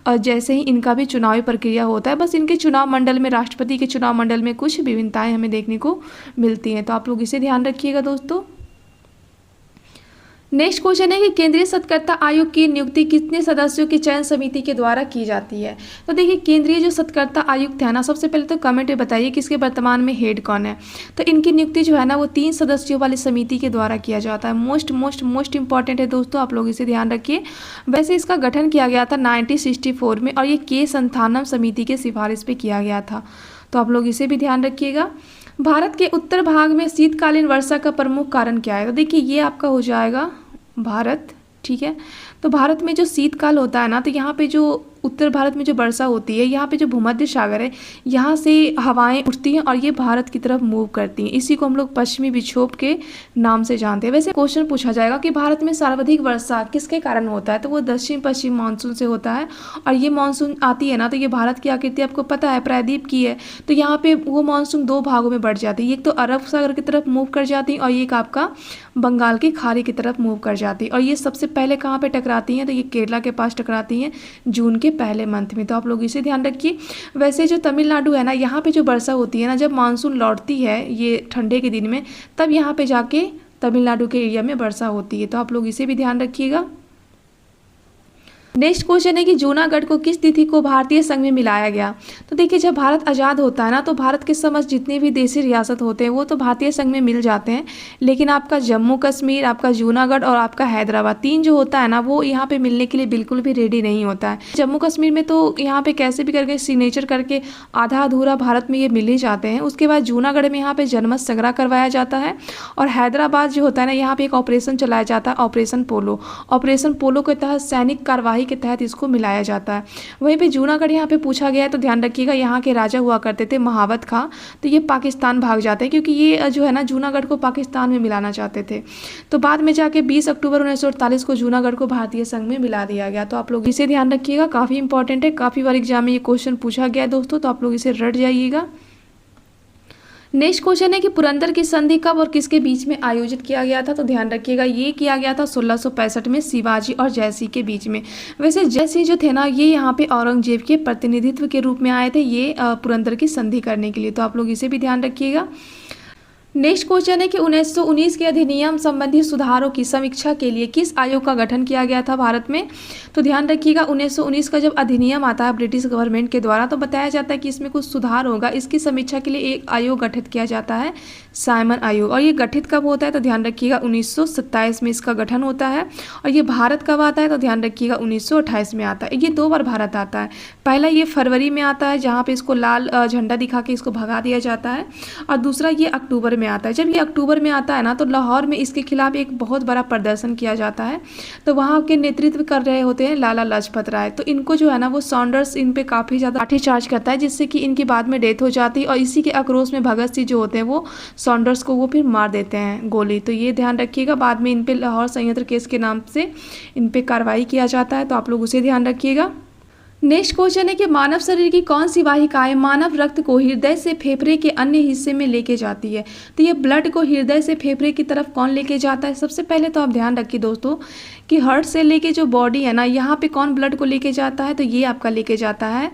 A: जैसे ही इनका भी चुनावी प्रक्रिया होता है। बस इनके चुनाव मंडल में, राष्ट्रपति के चुनाव मंडल में कुछ विभिन्नताएं हमें देखने को मिलती हैं। तो आप लोग इसे ध्यान रखिएगा दोस्तों। नेक्स्ट क्वेश्चन है कि केंद्रीय सत्कर्ता आयोग की नियुक्ति कितने सदस्यों की चयन समिति के द्वारा की जाती है। तो देखिए केंद्रीय जो सत्कर्ता आयुक्त है ना, सबसे पहले तो कमेंट में बताइए कि इसके वर्तमान में हेड कौन है। तो इनकी नियुक्ति जो है ना वो 3 सदस्यों वाली समिति के द्वारा किया जाता है। मोस्ट इंपॉर्टेंट है दोस्तों, आप लोग इसे ध्यान रखिए। वैसे इसका गठन किया गया था 1964 में, और ये के संथानम समिति के सिफारिश पे किया गया था। तो आप लोग इसे भी ध्यान रखिएगा। भारत के उत्तर भाग में शीतकालीन वर्षा का प्रमुख कारण क्या है। तो देखिए ये आपका हो जाएगा भारत, ठीक है। तो भारत में जो शीतकाल होता है ना, तो यहाँ पे जो उत्तर भारत में जो वर्षा होती है, यहाँ पे जो भूमध्य सागर है यहाँ से हवाएं उठती हैं और ये भारत की तरफ मूव करती हैं। इसी को हम लोग पश्चिमी विक्षोभ के नाम से जानते हैं। वैसे क्वेश्चन पूछा जाएगा कि भारत में सर्वाधिक वर्षा किसके कारण होता है, तो वो दक्षिण पश्चिम मानसून से होता है। और ये मानसून आती है ना, तो ये भारत की आकृति आपको पता है प्रायद्वीप की है, तो यहाँ पे वो मानसून दो भागों में बढ़ जाती है। एक तो अरब सागर की तरफ मूव कर जाती है और एक आपका बंगाल की खाड़ी की तरफ मूव कर जाती है। और ये सबसे पहले कहाँ पे टकराती हैं, तो ये केरला के पास टकराती हैं जून के पहले मंथ में। तो आप लोग इसे ध्यान रखिए। वैसे जो तमिलनाडु है ना, यहाँ पे जो वर्षा होती है ना, जब मानसून लौटती है ये ठंडे के दिन में, तब यहाँ पे जाके तमिलनाडु के एरिया में वर्षा होती है। तो आप लोग इसे भी ध्यान रखिएगा। नेक्स्ट क्वेश्चन है कि जूनागढ़ को किस तिथि को भारतीय संघ में मिलाया गया। तो देखिए, जब भारत आज़ाद होता है ना, तो भारत के समस्त जितने भी देशी रियासत होते हैं वो तो भारतीय संघ में मिल जाते हैं, लेकिन आपका जम्मू कश्मीर, आपका जूनागढ़ और आपका हैदराबाद, तीन जो होता है ना, वो यहाँ पे मिलने के लिए बिल्कुल भी रेडी नहीं होता है। जम्मू कश्मीर में तो यहाँ पे कैसे भी करके सिग्नेचर करके आधा अधूरा भारत में ये मिल ही जाते हैं। उसके बाद जूनागढ़ में यहाँ पे जनमत संग्रह करवाया जाता है। और हैदराबाद जो होता है ना, यहाँ पे एक ऑपरेशन चलाया जाता है, ऑपरेशन पोलो। ऑपरेशन पोलो के तहत सैनिक कार्रवाई के तहत इसको मिलाया जाता है। वहीं पे जूनागढ़ यहाँ पे पूछा गया है, तो ध्यान रखिएगा, यहाँ के राजा हुआ करते थे महावत खां, तो ये पाकिस्तान भाग जाते हैं क्योंकि ये जो है ना जूनागढ़ को पाकिस्तान में मिलाना चाहते थे। तो बाद में जाके 20 अक्टूबर 1948 को जूनागढ़ को भारतीय संघ में मिला दिया गया। तो आप लोग इसे ध्यान रखिएगा, काफ़ी इंपॉर्टेंट है, काफ़ी बार एग्जाम में ये क्वेश्चन पूछा गया है दोस्तों, तो आप लोग इसे रट जाइएगा। नेक्स्ट क्वेश्चन है कि पुरंदर की संधि कब और किसके बीच में आयोजित किया गया था। तो ध्यान रखिएगा, ये किया गया था 1665 में शिवाजी और जयसिंह के बीच में। वैसे जयसिंह जो थे ना, ये यहाँ पे औरंगजेब के प्रतिनिधित्व के रूप में आए थे ये पुरंदर की संधि करने के लिए। तो आप लोग इसे भी ध्यान रखिएगा। नेक्स्ट क्वेश्चन है कि 1919 के अधिनियम संबंधी सुधारों की समीक्षा के लिए किस आयोग का गठन किया गया था भारत में। तो ध्यान रखिएगा, 1919 का जब अधिनियम आता है ब्रिटिश गवर्नमेंट के द्वारा, तो बताया जाता है कि इसमें कुछ सुधार होगा। इसकी समीक्षा के लिए एक आयोग गठित किया जाता है, साइमन आयोग। और ये गठित कब होता है, तो ध्यान रखिएगा 1927 में इसका गठन होता है। और ये भारत कब आता है, तो ध्यान रखिएगा 1928 में आता है। ये 2 बार भारत आता है। पहला ये फरवरी में आता है, जहाँ पे इसको लाल झंडा दिखा के इसको भगा दिया जाता है, और दूसरा ये अक्टूबर में आता है। जब ये अक्टूबर में आता है ना, तो लाहौर में इसके खिलाफ एक बहुत बड़ा प्रदर्शन किया जाता है। तो वहाँ के नेतृत्व कर रहे होते हैं लाला लाजपत राय। तो इनको जो है ना, वो सॉन्डर्स इन पे काफ़ी ज़्यादा लाठीचार्ज करता है, जिससे कि इनकी बाद में डेथ हो जाती है। और इसी के आक्रोश में भगत सिंह जो होते हैं वो सॉन्डर्स को वो फिर मार देते हैं गोली। तो ये ध्यान रखिएगा, बाद में इन पे लाहौर संयंत्र केस के नाम से इन पे कार्रवाई किया जाता है। तो आप लोग उसे ध्यान रखिएगा। नेक्स्ट क्वेश्चन है कि मानव शरीर की कौन सी वाहिकाएं मानव रक्त को हृदय से फेफड़े के अन्य हिस्से में लेके जाती है। तो ये ब्लड को हृदय से फेफड़े की तरफ कौन लेके जाता है। सबसे पहले तो आप ध्यान रखिए दोस्तों कि हार्ट से लेके जो बॉडी है ना, यहाँ पे कौन ब्लड को लेके जाता है, तो ये आपका लेके जाता है,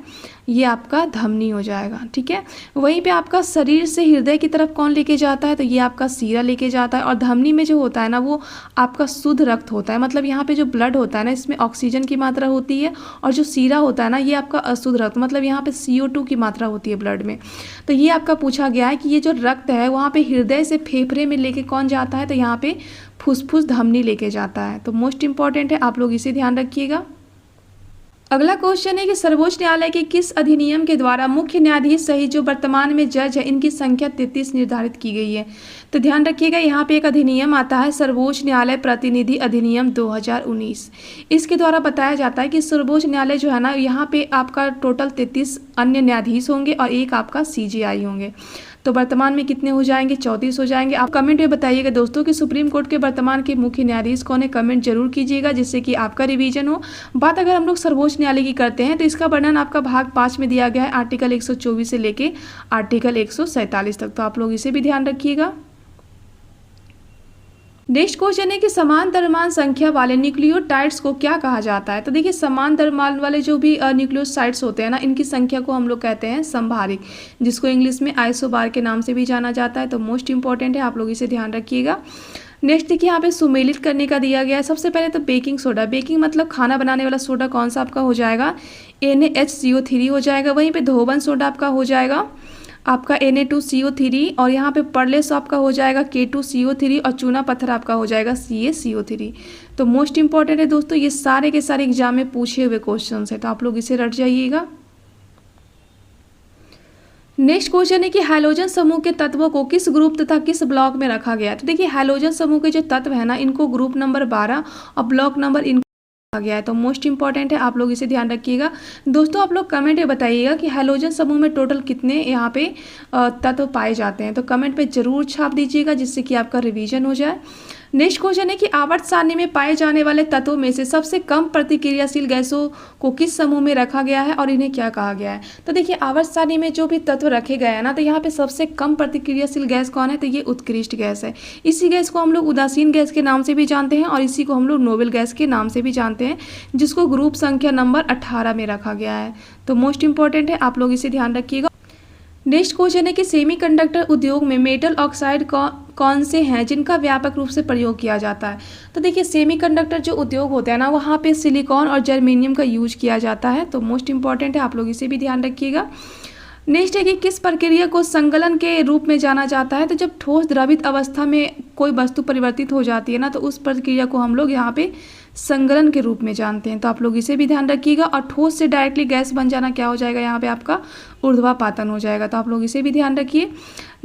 A: ये आपका धमनी हो जाएगा, ठीक है। वहीं पे आपका शरीर से हृदय की तरफ कौन लेके जाता है, तो ये आपका सीरा लेके जाता है। और धमनी में जो होता है ना, वो आपका शुद्ध रक्त होता है। मतलब यहाँ पे जो ब्लड होता है ना, इसमें ऑक्सीजन की मात्रा होती है, और जो सीरा होता है ना, ये आपका अशुद्ध रक्त, मतलब यहाँ पे CO2 की मात्रा होती है ब्लड में। तो ये आपका पूछा गया है कि ये जो रक्त है वहाँ पे हृदय से फेफड़े में लेके कौन जाता है, तो यहाँ पे फुसफुस धमनी लेके जाता है। तो मोस्ट इंपॉर्टेंट है, आप लोग इसे ध्यान रखिएगा। अगला क्वेश्चन है कि सर्वोच्च न्यायालय के किस अधिनियम के द्वारा मुख्य न्यायाधीश सहित जो वर्तमान में जज है इनकी संख्या 33 निर्धारित की गई है। तो ध्यान रखिएगा, यहाँ पे एक अधिनियम आता है, सर्वोच्च न्यायालय प्रतिनिधि अधिनियम 2019। इसके द्वारा बताया जाता है कि सर्वोच्च न्यायालय जो है ना, यहाँ पे आपका टोटल 33 अन्य न्यायाधीश होंगे और एक आपका CJI होंगे। तो वर्तमान में कितने हो जाएंगे, 34 हो जाएंगे। आप कमेंट में बताइएगा दोस्तों कि सुप्रीम कोर्ट के वर्तमान के मुख्य न्यायाधीश कौन है, कमेंट जरूर कीजिएगा, जिससे कि आपका रिवीजन हो। बात अगर हम लोग सर्वोच्च न्यायालय की करते हैं, तो इसका वर्णन आपका भाग 5 में दिया गया है, आर्टिकल 124 से लेके आर्टिकल 147 तक। तो आप लोग इसे भी ध्यान रखिएगा। नेक्स्ट क्वेश्चन है कि समान द्रव्यमान संख्या वाले न्यूक्लियोटाइड्स को क्या कहा जाता है। तो देखिए, समान द्रव्यमान वाले जो भी न्यूक्लियोसाइड्स होते हैं ना, इनकी संख्या को हम लोग कहते हैं संभारिक, जिसको इंग्लिश में आइसोबार के नाम से भी जाना जाता है। तो मोस्ट इंपॉर्टेंट है, आप लोग इसे ध्यान रखिएगा। नेक्स्ट देखिए, यहाँ पे सुमेलित करने का दिया गया है। सबसे पहले तो बेकिंग सोडा, बेकिंग मतलब खाना बनाने वाला सोडा, कौन सा आपका हो जाएगा, NaHCO3 हो जाएगा। वहीं पे धोबन सोडा आपका हो जाएगा आपका Na2CO3, और यहाँ पे परलेस आपका हो जाएगा K2CO3, और चूना पत्थर आपका हो जाएगा CaCO3। तो मोस्ट इंपॉर्टेंट है दोस्तों, ये सारे के सारे एग्जाम में पूछे हुए क्वेश्चन है, तो आप लोग इसे रट जाइएगा। नेक्स्ट क्वेश्चन है कि हैलोजन समूह के तत्वों को किस ग्रुप तथा किस ब्लॉक में रखा गया है। तो देखिए, हैलोजन समूह के जो तत्व है ना, इनको ग्रुप नंबर 12 और ब्लॉक नंबर आ गया है। तो मोस्ट इंपॉर्टेंट है, आप लोग इसे ध्यान रखिएगा। दोस्तों आप लोग कमेंट में बताइएगा कि हैलोजन समूह में टोटल कितने यहाँ पे तत्व पाए जाते हैं। तो कमेंट पे जरूर छाप दीजिएगा जिससे कि आपका रिवीजन हो जाए। नेक्स्ट क्वेश्चन है कि आवर्त सारणी में पाए जाने वाले तत्वों में से सबसे कम प्रतिक्रियाशील गैसों को किस समूह में रखा गया है और इन्हें क्या कहा गया है। तो देखिए आवर्त सारणी में जो भी तत्व रखे गए हैं ना, तो यहाँ पे सबसे कम प्रतिक्रियाशील गैस कौन है, तो ये उत्कृष्ट गैस है। इसी गैस को हम लोग उदासीन गैस के नाम से भी जानते हैं और इसी को हम लोग नोबेल गैस के नाम से भी जानते हैं, जिसको ग्रुप संख्या नंबर 18 में रखा गया है। तो मोस्ट इंपॉर्टेंट है, आप लोग इसे ध्यान रखिएगा। नेक्स्ट क्वेश्चन है कि सेमीकंडक्टर उद्योग में मेटल ऑक्साइड कौन से हैं जिनका व्यापक रूप से प्रयोग किया जाता है। तो देखिए सेमीकंडक्टर जो उद्योग होते हैं ना, वहाँ पे सिलिकॉन और जर्मेनियम का यूज किया जाता है। तो मोस्ट इंपॉर्टेंट है, आप लोग इसे भी ध्यान रखिएगा। नेक्स्ट है कि किस प्रक्रिया को संगलन के रूप में जाना जाता है। तो जब ठोस द्रवित अवस्था में कोई वस्तु परिवर्तित हो जाती है ना, तो उस प्रक्रिया को हम लोग यहाँ पे संगलन के रूप में जानते हैं। तो आप लोग इसे भी ध्यान रखिएगा। और ठोस से डायरेक्टली गैस बन जाना क्या हो जाएगा, यहाँ पे आपका ऊर्ध्वापातन हो जाएगा। तो आप लोग इसे भी ध्यान रखिए।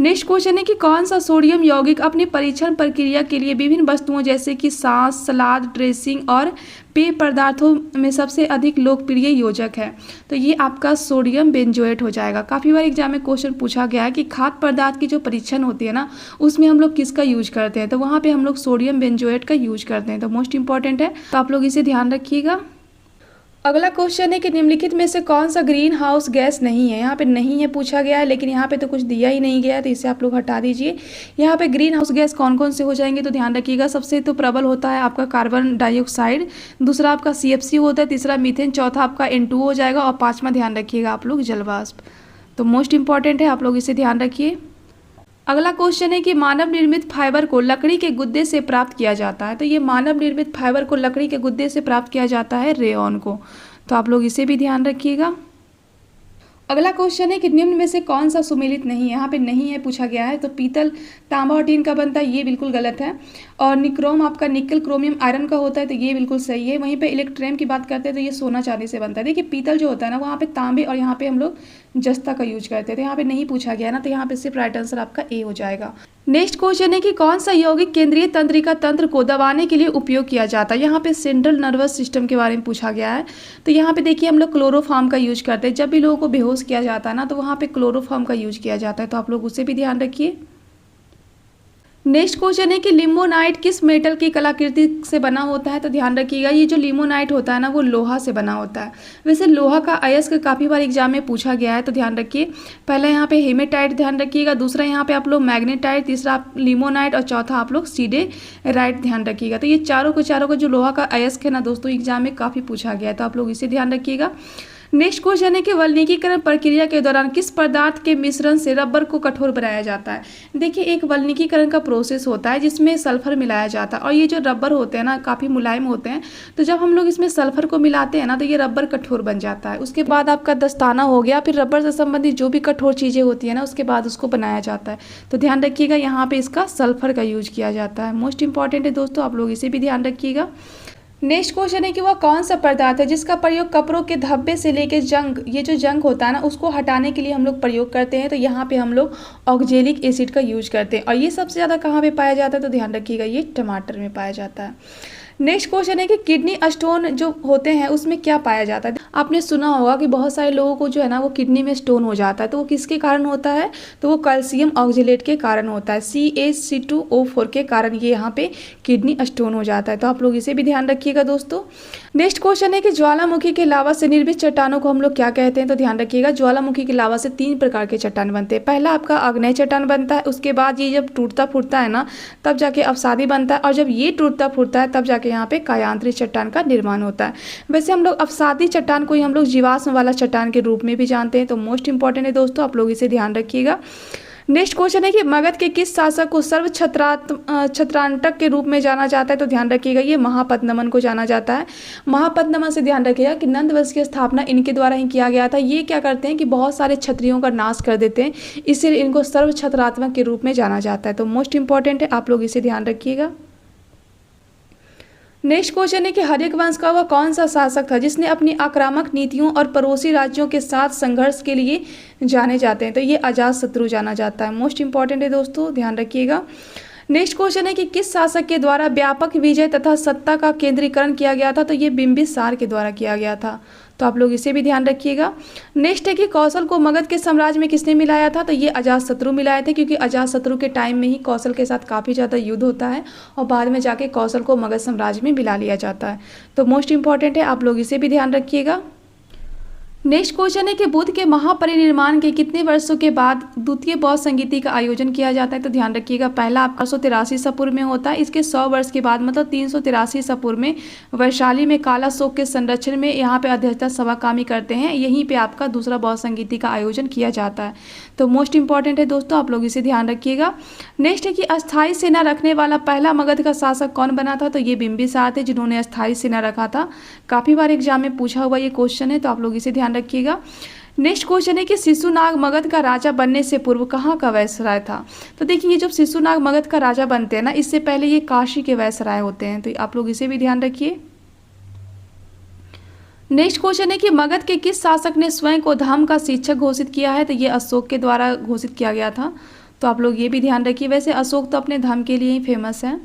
A: नेक्स्ट क्वेश्चन है कि कौन सा सोडियम यौगिक अपनी परीक्षण प्रक्रिया के लिए विभिन्न वस्तुओं जैसे कि सॉस, सलाद ड्रेसिंग और पेय पदार्थों में सबसे अधिक लोकप्रिय योजक है। तो ये आपका सोडियम बेंजोएट हो जाएगा। काफ़ी बार एग्जाम में क्वेश्चन पूछा गया है कि खाद्य पदार्थ की जो परीक्षण होती है ना, उसमें हम लोग किसका यूज करते हैं। तो वहाँ पे हम लोग सोडियम बेंजोएट का यूज करते हैं। तो मोस्ट इंपॉर्टेंट है, तो आप लोग इसे ध्यान रखिएगा। अगला क्वेश्चन है कि निम्नलिखित में से कौन सा ग्रीन हाउस गैस नहीं है। यहाँ पे नहीं है पूछा गया है, लेकिन यहाँ पे तो कुछ दिया ही नहीं गया है, तो इसे आप लोग हटा दीजिए। यहाँ पे ग्रीन हाउस गैस कौन कौन से हो जाएंगे, तो ध्यान रखिएगा। सबसे तो प्रबल होता है आपका कार्बन डाइऑक्साइड, दूसरा आपका CFC होता है, तीसरा मीथेन, चौथा आपका N2 हो जाएगा और पाँचवा ध्यान रखिएगा आप लोग जलवाष्प। तो मोस्ट इंपॉर्टेंट है, आप लोग इसे ध्यान रखिए। अगला क्वेश्चन है कि मानव निर्मित फाइबर को लकड़ी के गुद्दे से प्राप्त किया जाता है। तो ये मानव निर्मित फाइबर को लकड़ी के गुद्दे से प्राप्त किया जाता है, रेयॉन को। तो आप लोग इसे भी ध्यान रखिएगा। अगला क्वेश्चन है कि निम्न में से कौन सा सुमेलित नहीं है। यहाँ पे नहीं है पूछा गया है। तो पीतल तांबा और टीन का बनता है, ये बिल्कुल गलत है। और निक्रोम आपका निकल क्रोमियम आयरन का होता है, तो ये बिल्कुल सही है। वहीं पे इलेक्ट्रेम की बात करते हैं तो ये सोना चांदी से बनता है। देखिए पीतल जो होता है ना, वहाँ पे तांबे और यहाँ पे हम लोग जस्ता का यूज करते हैं। तो यहाँ पे नहीं पूछा गया ना, तो यहाँ पे सिर्फ राइट आंसर आपका ए हो जाएगा। नेक्स्ट क्वेश्चन है कि कौन सा यौगिक केंद्रीय तंत्रिका तंत्र को दबाने के लिए उपयोग किया जाता है। यहाँ पे सेंट्रल नर्वस सिस्टम के बारे में पूछा गया है। तो यहाँ पे देखिए हम लोग क्लोरोफॉर्म का यूज करते हैं। जब भी लोगों को बेहोश किया जाता है ना, तो वहाँ पे क्लोरोफॉर्म का यूज किया जाता है। तो आप लोग उसे भी ध्यान रखिए। नेक्स्ट क्वेश्चन है कि लिमोनाइट किस मेटल की कलाकृति से बना होता है। तो ध्यान रखिएगा, ये जो लिमोनाइट होता है ना, वो लोहा से बना होता है। वैसे लोहा का अयस्क काफ़ी बार एग्जाम में पूछा गया है, तो ध्यान रखिए। पहला यहाँ पे हेमेटाइट ध्यान रखिएगा, दूसरा यहाँ पे आप लोग मैग्नेटाइट, तीसरा आप लिमोनाइट और चौथा आप लोग सीडेराइट ध्यान रखिएगा। तो ये चारों को जो लोहा का अयस्क है ना दोस्तों, एग्जाम में काफ़ी पूछा गया है, तो आप लोग इसे ध्यान रखिएगा। नेक्स्ट क्वेश्चन है कि वल्कनीकरण प्रक्रिया के दौरान किस पदार्थ के मिश्रण से रबर को कठोर बनाया जाता है। देखिए एक वल्कनीकरण का प्रोसेस होता है जिसमें सल्फर मिलाया जाता है, और ये जो रबर होते हैं ना काफ़ी मुलायम होते हैं। तो जब हम लोग इसमें सल्फर को मिलाते हैं ना, तो ये रबर कठोर बन जाता है। उसके बाद आपका दस्ताना हो गया, फिर रबर से संबंधित जो भी कठोर चीज़ें होती है ना, उसके बाद उसको बनाया जाता है। तो ध्यान रखिएगा, यहाँ पे इसका सल्फर का यूज किया जाता है। मोस्ट इंपॉर्टेंट है दोस्तों, आप लोग इसे भी ध्यान रखिएगा। नेक्स्ट क्वेश्चन है कि वह कौन सा पदार्थ है जिसका प्रयोग कपड़ों के धब्बे से लेके जंग, ये जो जंग होता है ना, उसको हटाने के लिए हम लोग प्रयोग करते हैं। तो यहाँ पे हम लोग ऑक्जेलिक एसिड का यूज करते हैं, और ये सबसे ज़्यादा कहाँ पे पाया जाता है, तो ध्यान रखिएगा ये टमाटर में पाया जाता है। नेक्स्ट क्वेश्चन है कि किडनी स्टोन जो होते हैं उसमें क्या पाया जाता है। आपने सुना होगा कि बहुत सारे लोगों को जो है ना वो किडनी में स्टोन हो जाता है, तो वो किसके कारण होता है, तो वो कैल्शियम ऑक्जेलेट के कारण होता है, CaC2O4 के कारण ये यहाँ पे किडनी स्टोन हो जाता है। तो आप लोग इसे भी ध्यान रखिएगा दोस्तों। नेक्स्ट क्वेश्चन है कि ज्वालामुखी के लावा से निर्मित चट्टानों को हम लोग क्या कहते हैं। तो ध्यान रखिएगा, ज्वालामुखी के लावा से 3 प्रकार के चट्टान बनते हैं। पहला आपका आग्नेय चट्टान बनता है, उसके बाद ये जब टूटता फूटता है ना, तब जाके अवसादी बनता है, और जब ये टूटता फूटता है तब जाके यहाँ पे कायांतरित चट्टान का निर्माण होता है। वैसे हम लोग अवसादी चट्टान को ही हम लोग जीवाश्म वाला चट्टान के रूप में भी जानते हैं। तो मोस्ट इंपॉर्टेंट है दोस्तों, आप लोग इसे ध्यान रखिएगा। नेक्स्ट क्वेश्चन है कि मगध के किस शासक को सर्व छत्रांतक के रूप में जाना जाता है। तो ध्यान रखिएगा, ये महापद्मन को जाना जाता है। महापद्मन से ध्यान रखिएगा कि नंद वंश की स्थापना इनके द्वारा ही किया गया था। ये क्या करते हैं कि बहुत सारे क्षत्रियों का नाश कर देते हैं, इसलिए इनको सर्व छत्रात्मक के रूप में जाना जाता है। तो मोस्ट इंपॉर्टेंट है, आप लोग इसे ध्यान रखिएगा। नेक्स्ट क्वेश्चन है कि हर्यक वंश का वह कौन सा शासक था जिसने अपनी आक्रामक नीतियों और पड़ोसी राज्यों के साथ संघर्ष के लिए जाने जाते हैं। तो ये अजातशत्रु जाना जाता है। मोस्ट इंपॉर्टेंट है दोस्तों, ध्यान रखिएगा। नेक्स्ट क्वेश्चन है कि किस शासक के द्वारा व्यापक विजय तथा सत्ता का केंद्रीकरण किया गया था, तो ये बिंबिसार के द्वारा किया गया था। तो आप लोग इसे भी ध्यान रखिएगा। नेक्स्ट है कि कौशल को मगध के साम्राज्य में किसने मिलाया था, तो ये अजातशत्रु मिलाए थे, क्योंकि अजातशत्रु के टाइम में ही कौशल के साथ काफ़ी ज़्यादा युद्ध होता है और बाद में जाके कौशल को मगध साम्राज्य में मिला लिया जाता है। तो मोस्ट इंपॉर्टेंट है, आप लोग इसे भी ध्यान रखिएगा। नेक्स्ट क्वेश्चन है कि बुद्ध के महापरिनिर्वाण के कितने वर्षों के बाद द्वितीय बौद्ध संगीति का आयोजन किया जाता है, तो ध्यान रखिएगा पहला आपका 183 ईसा पूर्व में होता है। इसके 100 वर्ष के बाद मतलब 383 ईसा पूर्व में वैशाली में काला अशोक के संरक्षण में यहाँ पे अध्यक्षता सभाकामी करते हैं, यहीं पे आपका दूसरा बौद्ध संगीति का आयोजन किया जाता है। तो मोस्ट इंपॉर्टेंट है दोस्तों, आप लोग इसे ध्यान रखिएगा। नेक्स्ट है कि अस्थायी सेना रखने वाला पहला मगध का शासक कौन बना था, तो ये बिंबिसार थे जिन्होंने अस्थायी सेना रखा था। काफ़ी बार एग्जाम में पूछा हुआ ये क्वेश्चन है, तो आप लोग इसे ध्यान रखिएगा। नेक्स्ट क्वेश्चन है कि शिशुनाग मगध का राजा बनने से पूर्व कहाँ का वायसराय था, तो देखिए ये जब शिशुनाग मगध का राजा बनते हैं ना, इससे पहले ये काशी के वायसराय होते हैं। तो आप लोग इसे भी ध्यान रखिए। नेक्स्ट क्वेश्चन है कि मगध के किस शासक ने स्वयं को धर्म का शिक्षक घोषित किया है, तो ये अशोक के द्वारा घोषित किया गया था। तो आप लोग ये भी ध्यान रखिए। वैसे अशोक तो अपने धर्म के लिए ही फेमस है।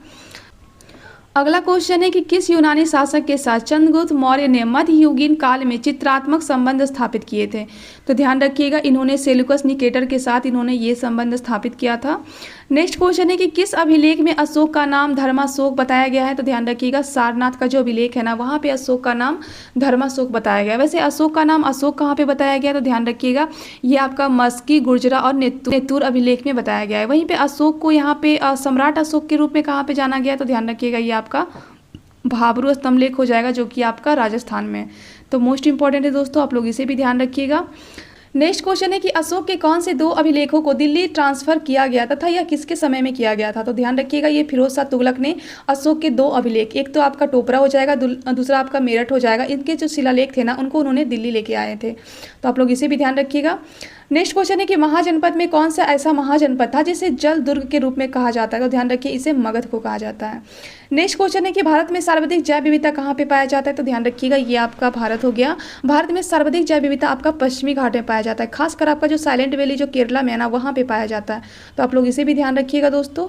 A: अगला क्वेश्चन है कि किस यूनानी शासक के साथ चंद्रगुप्त मौर्य ने मध्ययुगीन काल में चित्रात्मक संबंध स्थापित किए थे, तो ध्यान रखिएगा इन्होंने सेल्यूकस निकेटर के साथ इन्होंने ये संबंध स्थापित किया था। नेक्स्ट क्वेश्चन है कि किस अभिलेख में अशोक का नाम धर्माशोक बताया गया है, तो ध्यान रखिएगा सारनाथ का जो अभिलेख है ना, वहाँ पे अशोक का नाम धर्माशोक बताया गया है। वैसे अशोक का नाम अशोक कहाँ पे बताया गया, तो ध्यान रखिएगा ये आपका मस्की, गुर्जरा और नेतुर अभिलेख में बताया गया है। वहीं पे अशोक को यहाँ पे सम्राट अशोक के रूप में कहाँ पे जाना गया, तो ध्यान रखिएगा ये आपका भाबरू स्तंभलेख हो जाएगा, जो कि आपका राजस्थान में। तो मोस्ट इंपॉर्टेंट है दोस्तों, आप लोग इसे भी ध्यान रखिएगा। नेक्स्ट क्वेश्चन है कि अशोक के कौन से 2 अभिलेखों को दिल्ली ट्रांसफर किया गया तथा यह किसके समय में किया गया था, तो ध्यान रखिएगा ये फिरोज शाह तुगलक ने अशोक के 2 अभिलेख, एक तो आपका टोपरा हो जाएगा, दूसरा आपका मेरठ हो जाएगा, इनके जो शिलालेख थे ना उनको उन्होंने दिल्ली लेके आए थे। तो आप लोग इसे भी ध्यान रखिएगा। नेक्स्ट क्वेश्चन है कि महाजनपद में कौन सा ऐसा महाजनपद था जिसे जल दुर्ग के रूप में कहा जाता है, तो ध्यान रखिए इसे मगध को कहा जाता है। नेक्स्ट क्वेश्चन है कि भारत में सर्वाधिक जैव विविधता कहाँ पे पाया जाता है, तो ध्यान रखिएगा ये आपका भारत हो गया। भारत में सर्वाधिक जैव विविधता आपका पश्चिमी घाट में पाया जाता है, खासकर आपका जो साइलेंट वैली जो केरला में है ना वहाँ पे पाया जाता है। तो आप लोग इसे भी ध्यान रखिएगा दोस्तों।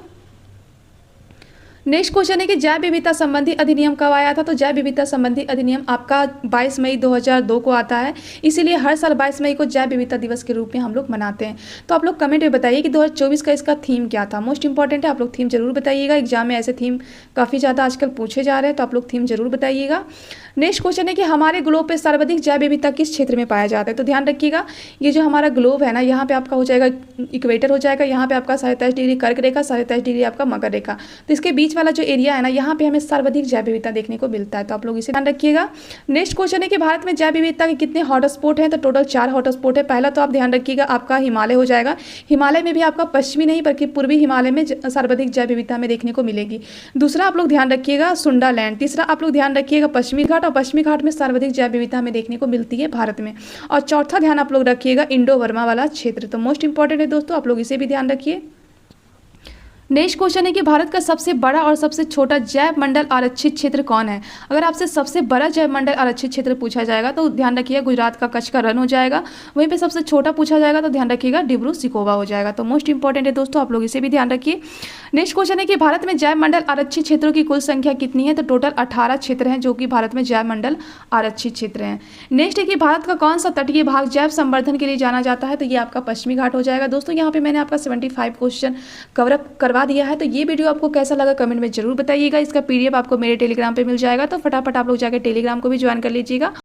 A: नेक्स्ट क्वेश्चन है कि जैव विविधता संबंधी अधिनियम कब आया था, तो जैव विविधता संबंधी अधिनियम आपका 22 मई 2002 को आता है, इसीलिए हर साल 22 मई को जैव विविधता दिवस के रूप में हम लोग मनाते हैं। तो आप लोग कमेंट में बताइए कि 2024 का इसका थीम क्या था। मोस्ट इंपॉर्टेंट है, आप लोग थीम जरूर बताइएगा। एग्जाम में ऐसे थीम काफ़ी ज़्यादा आजकल पूछे जा रहे हैं, तो आप लोग थीम जरूर बताइएगा। नेक्स्ट क्वेश्चन है कि हमारे ग्लोब पे सर्वाधिक जैव विविधता किस क्षेत्र में पाया जाता है, तो ध्यान रखिएगा ये जो हमारा ग्लोब है ना, यहाँ पे आपका हो जाएगा इक्वेटर हो जाएगा, यहाँ पे आपका 27 डिग्री कर्क रेखा, 27 डिग्री आपका मकर रेखा, तो इसके बीच वाला जो एरिया है ना यहाँ पे हमें सर्वाधिक जैव विविधता देखने को मिलता है। तो आप लोग इसे ध्यान रखिएगा। नेक्स्ट क्वेश्चन है कि भारत में जैव विविधता के कितने हॉटस्पॉट हैं, तो टोटल 4 हॉटस्पॉट है। पहला तो आप ध्यान रखिएगा आपका हिमालय हो जाएगा, हिमालय में भी आपका पश्चिमी नहीं बल्कि पूर्वी हिमालय में सर्वाधिक जैव विविधता में देखने को मिलेगी। दूसरा आप लोग ध्यान रखिएगा सुंडालैंड। तीसरा आप लोग ध्यान रखिएगा पश्चिमी घाट, और पश्चिमी घाट में सर्वाधिक जैव विविधता हमें देखने को मिलती है भारत में। और चौथा ध्यान आप लोग रखिएगा इंडो वर्मा वाला क्षेत्र। तो मोस्ट इंपॉर्टेंट है दोस्तों, आप लोग इसे भी ध्यान रखिए। नेक्स्ट क्वेश्चन है कि भारत का सबसे बड़ा और सबसे छोटा जैव मंडल आरक्षित क्षेत्र कौन है। अगर आपसे सबसे बड़ा जैव मंडल आरक्षित क्षेत्र पूछा जाएगा तो ध्यान रखिएगा गुजरात का कच्छ का रण हो जाएगा। वहीं पे सबसे छोटा पूछा जाएगा तो ध्यान रखिएगा डिब्रू सिकोवा हो जाएगा। तो मोस्ट इंपॉर्टेंट है दोस्तों, आप लोग इसे भी ध्यान रखिए। नेक्स्ट क्वेश्चन है कि भारत में जैव मंडल आरक्षित क्षेत्रों की कुल संख्या कितनी है, तो टोटल 18 क्षेत्र हैं जो कि भारत में जैव मंडल आरक्षित क्षेत्र हैं। नेक्स्ट है कि भारत का कौन सा तटीय भाग जैव संवर्धन के लिए जाना जाता है, तो ये आपका पश्चिमी घाट हो जाएगा। दोस्तों यहाँ पे मैंने आपका 75 क्वेश्चन कवर अप करवा दिया है। तो ये वीडियो आपको कैसा लगा कमेंट में जरूर बताइएगा। इसका PDF आपको मेरे टेलीग्राम पे मिल जाएगा, तो फटाफट आप लोग जाकर टेलीग्राम को भी ज्वाइन कर लीजिएगा।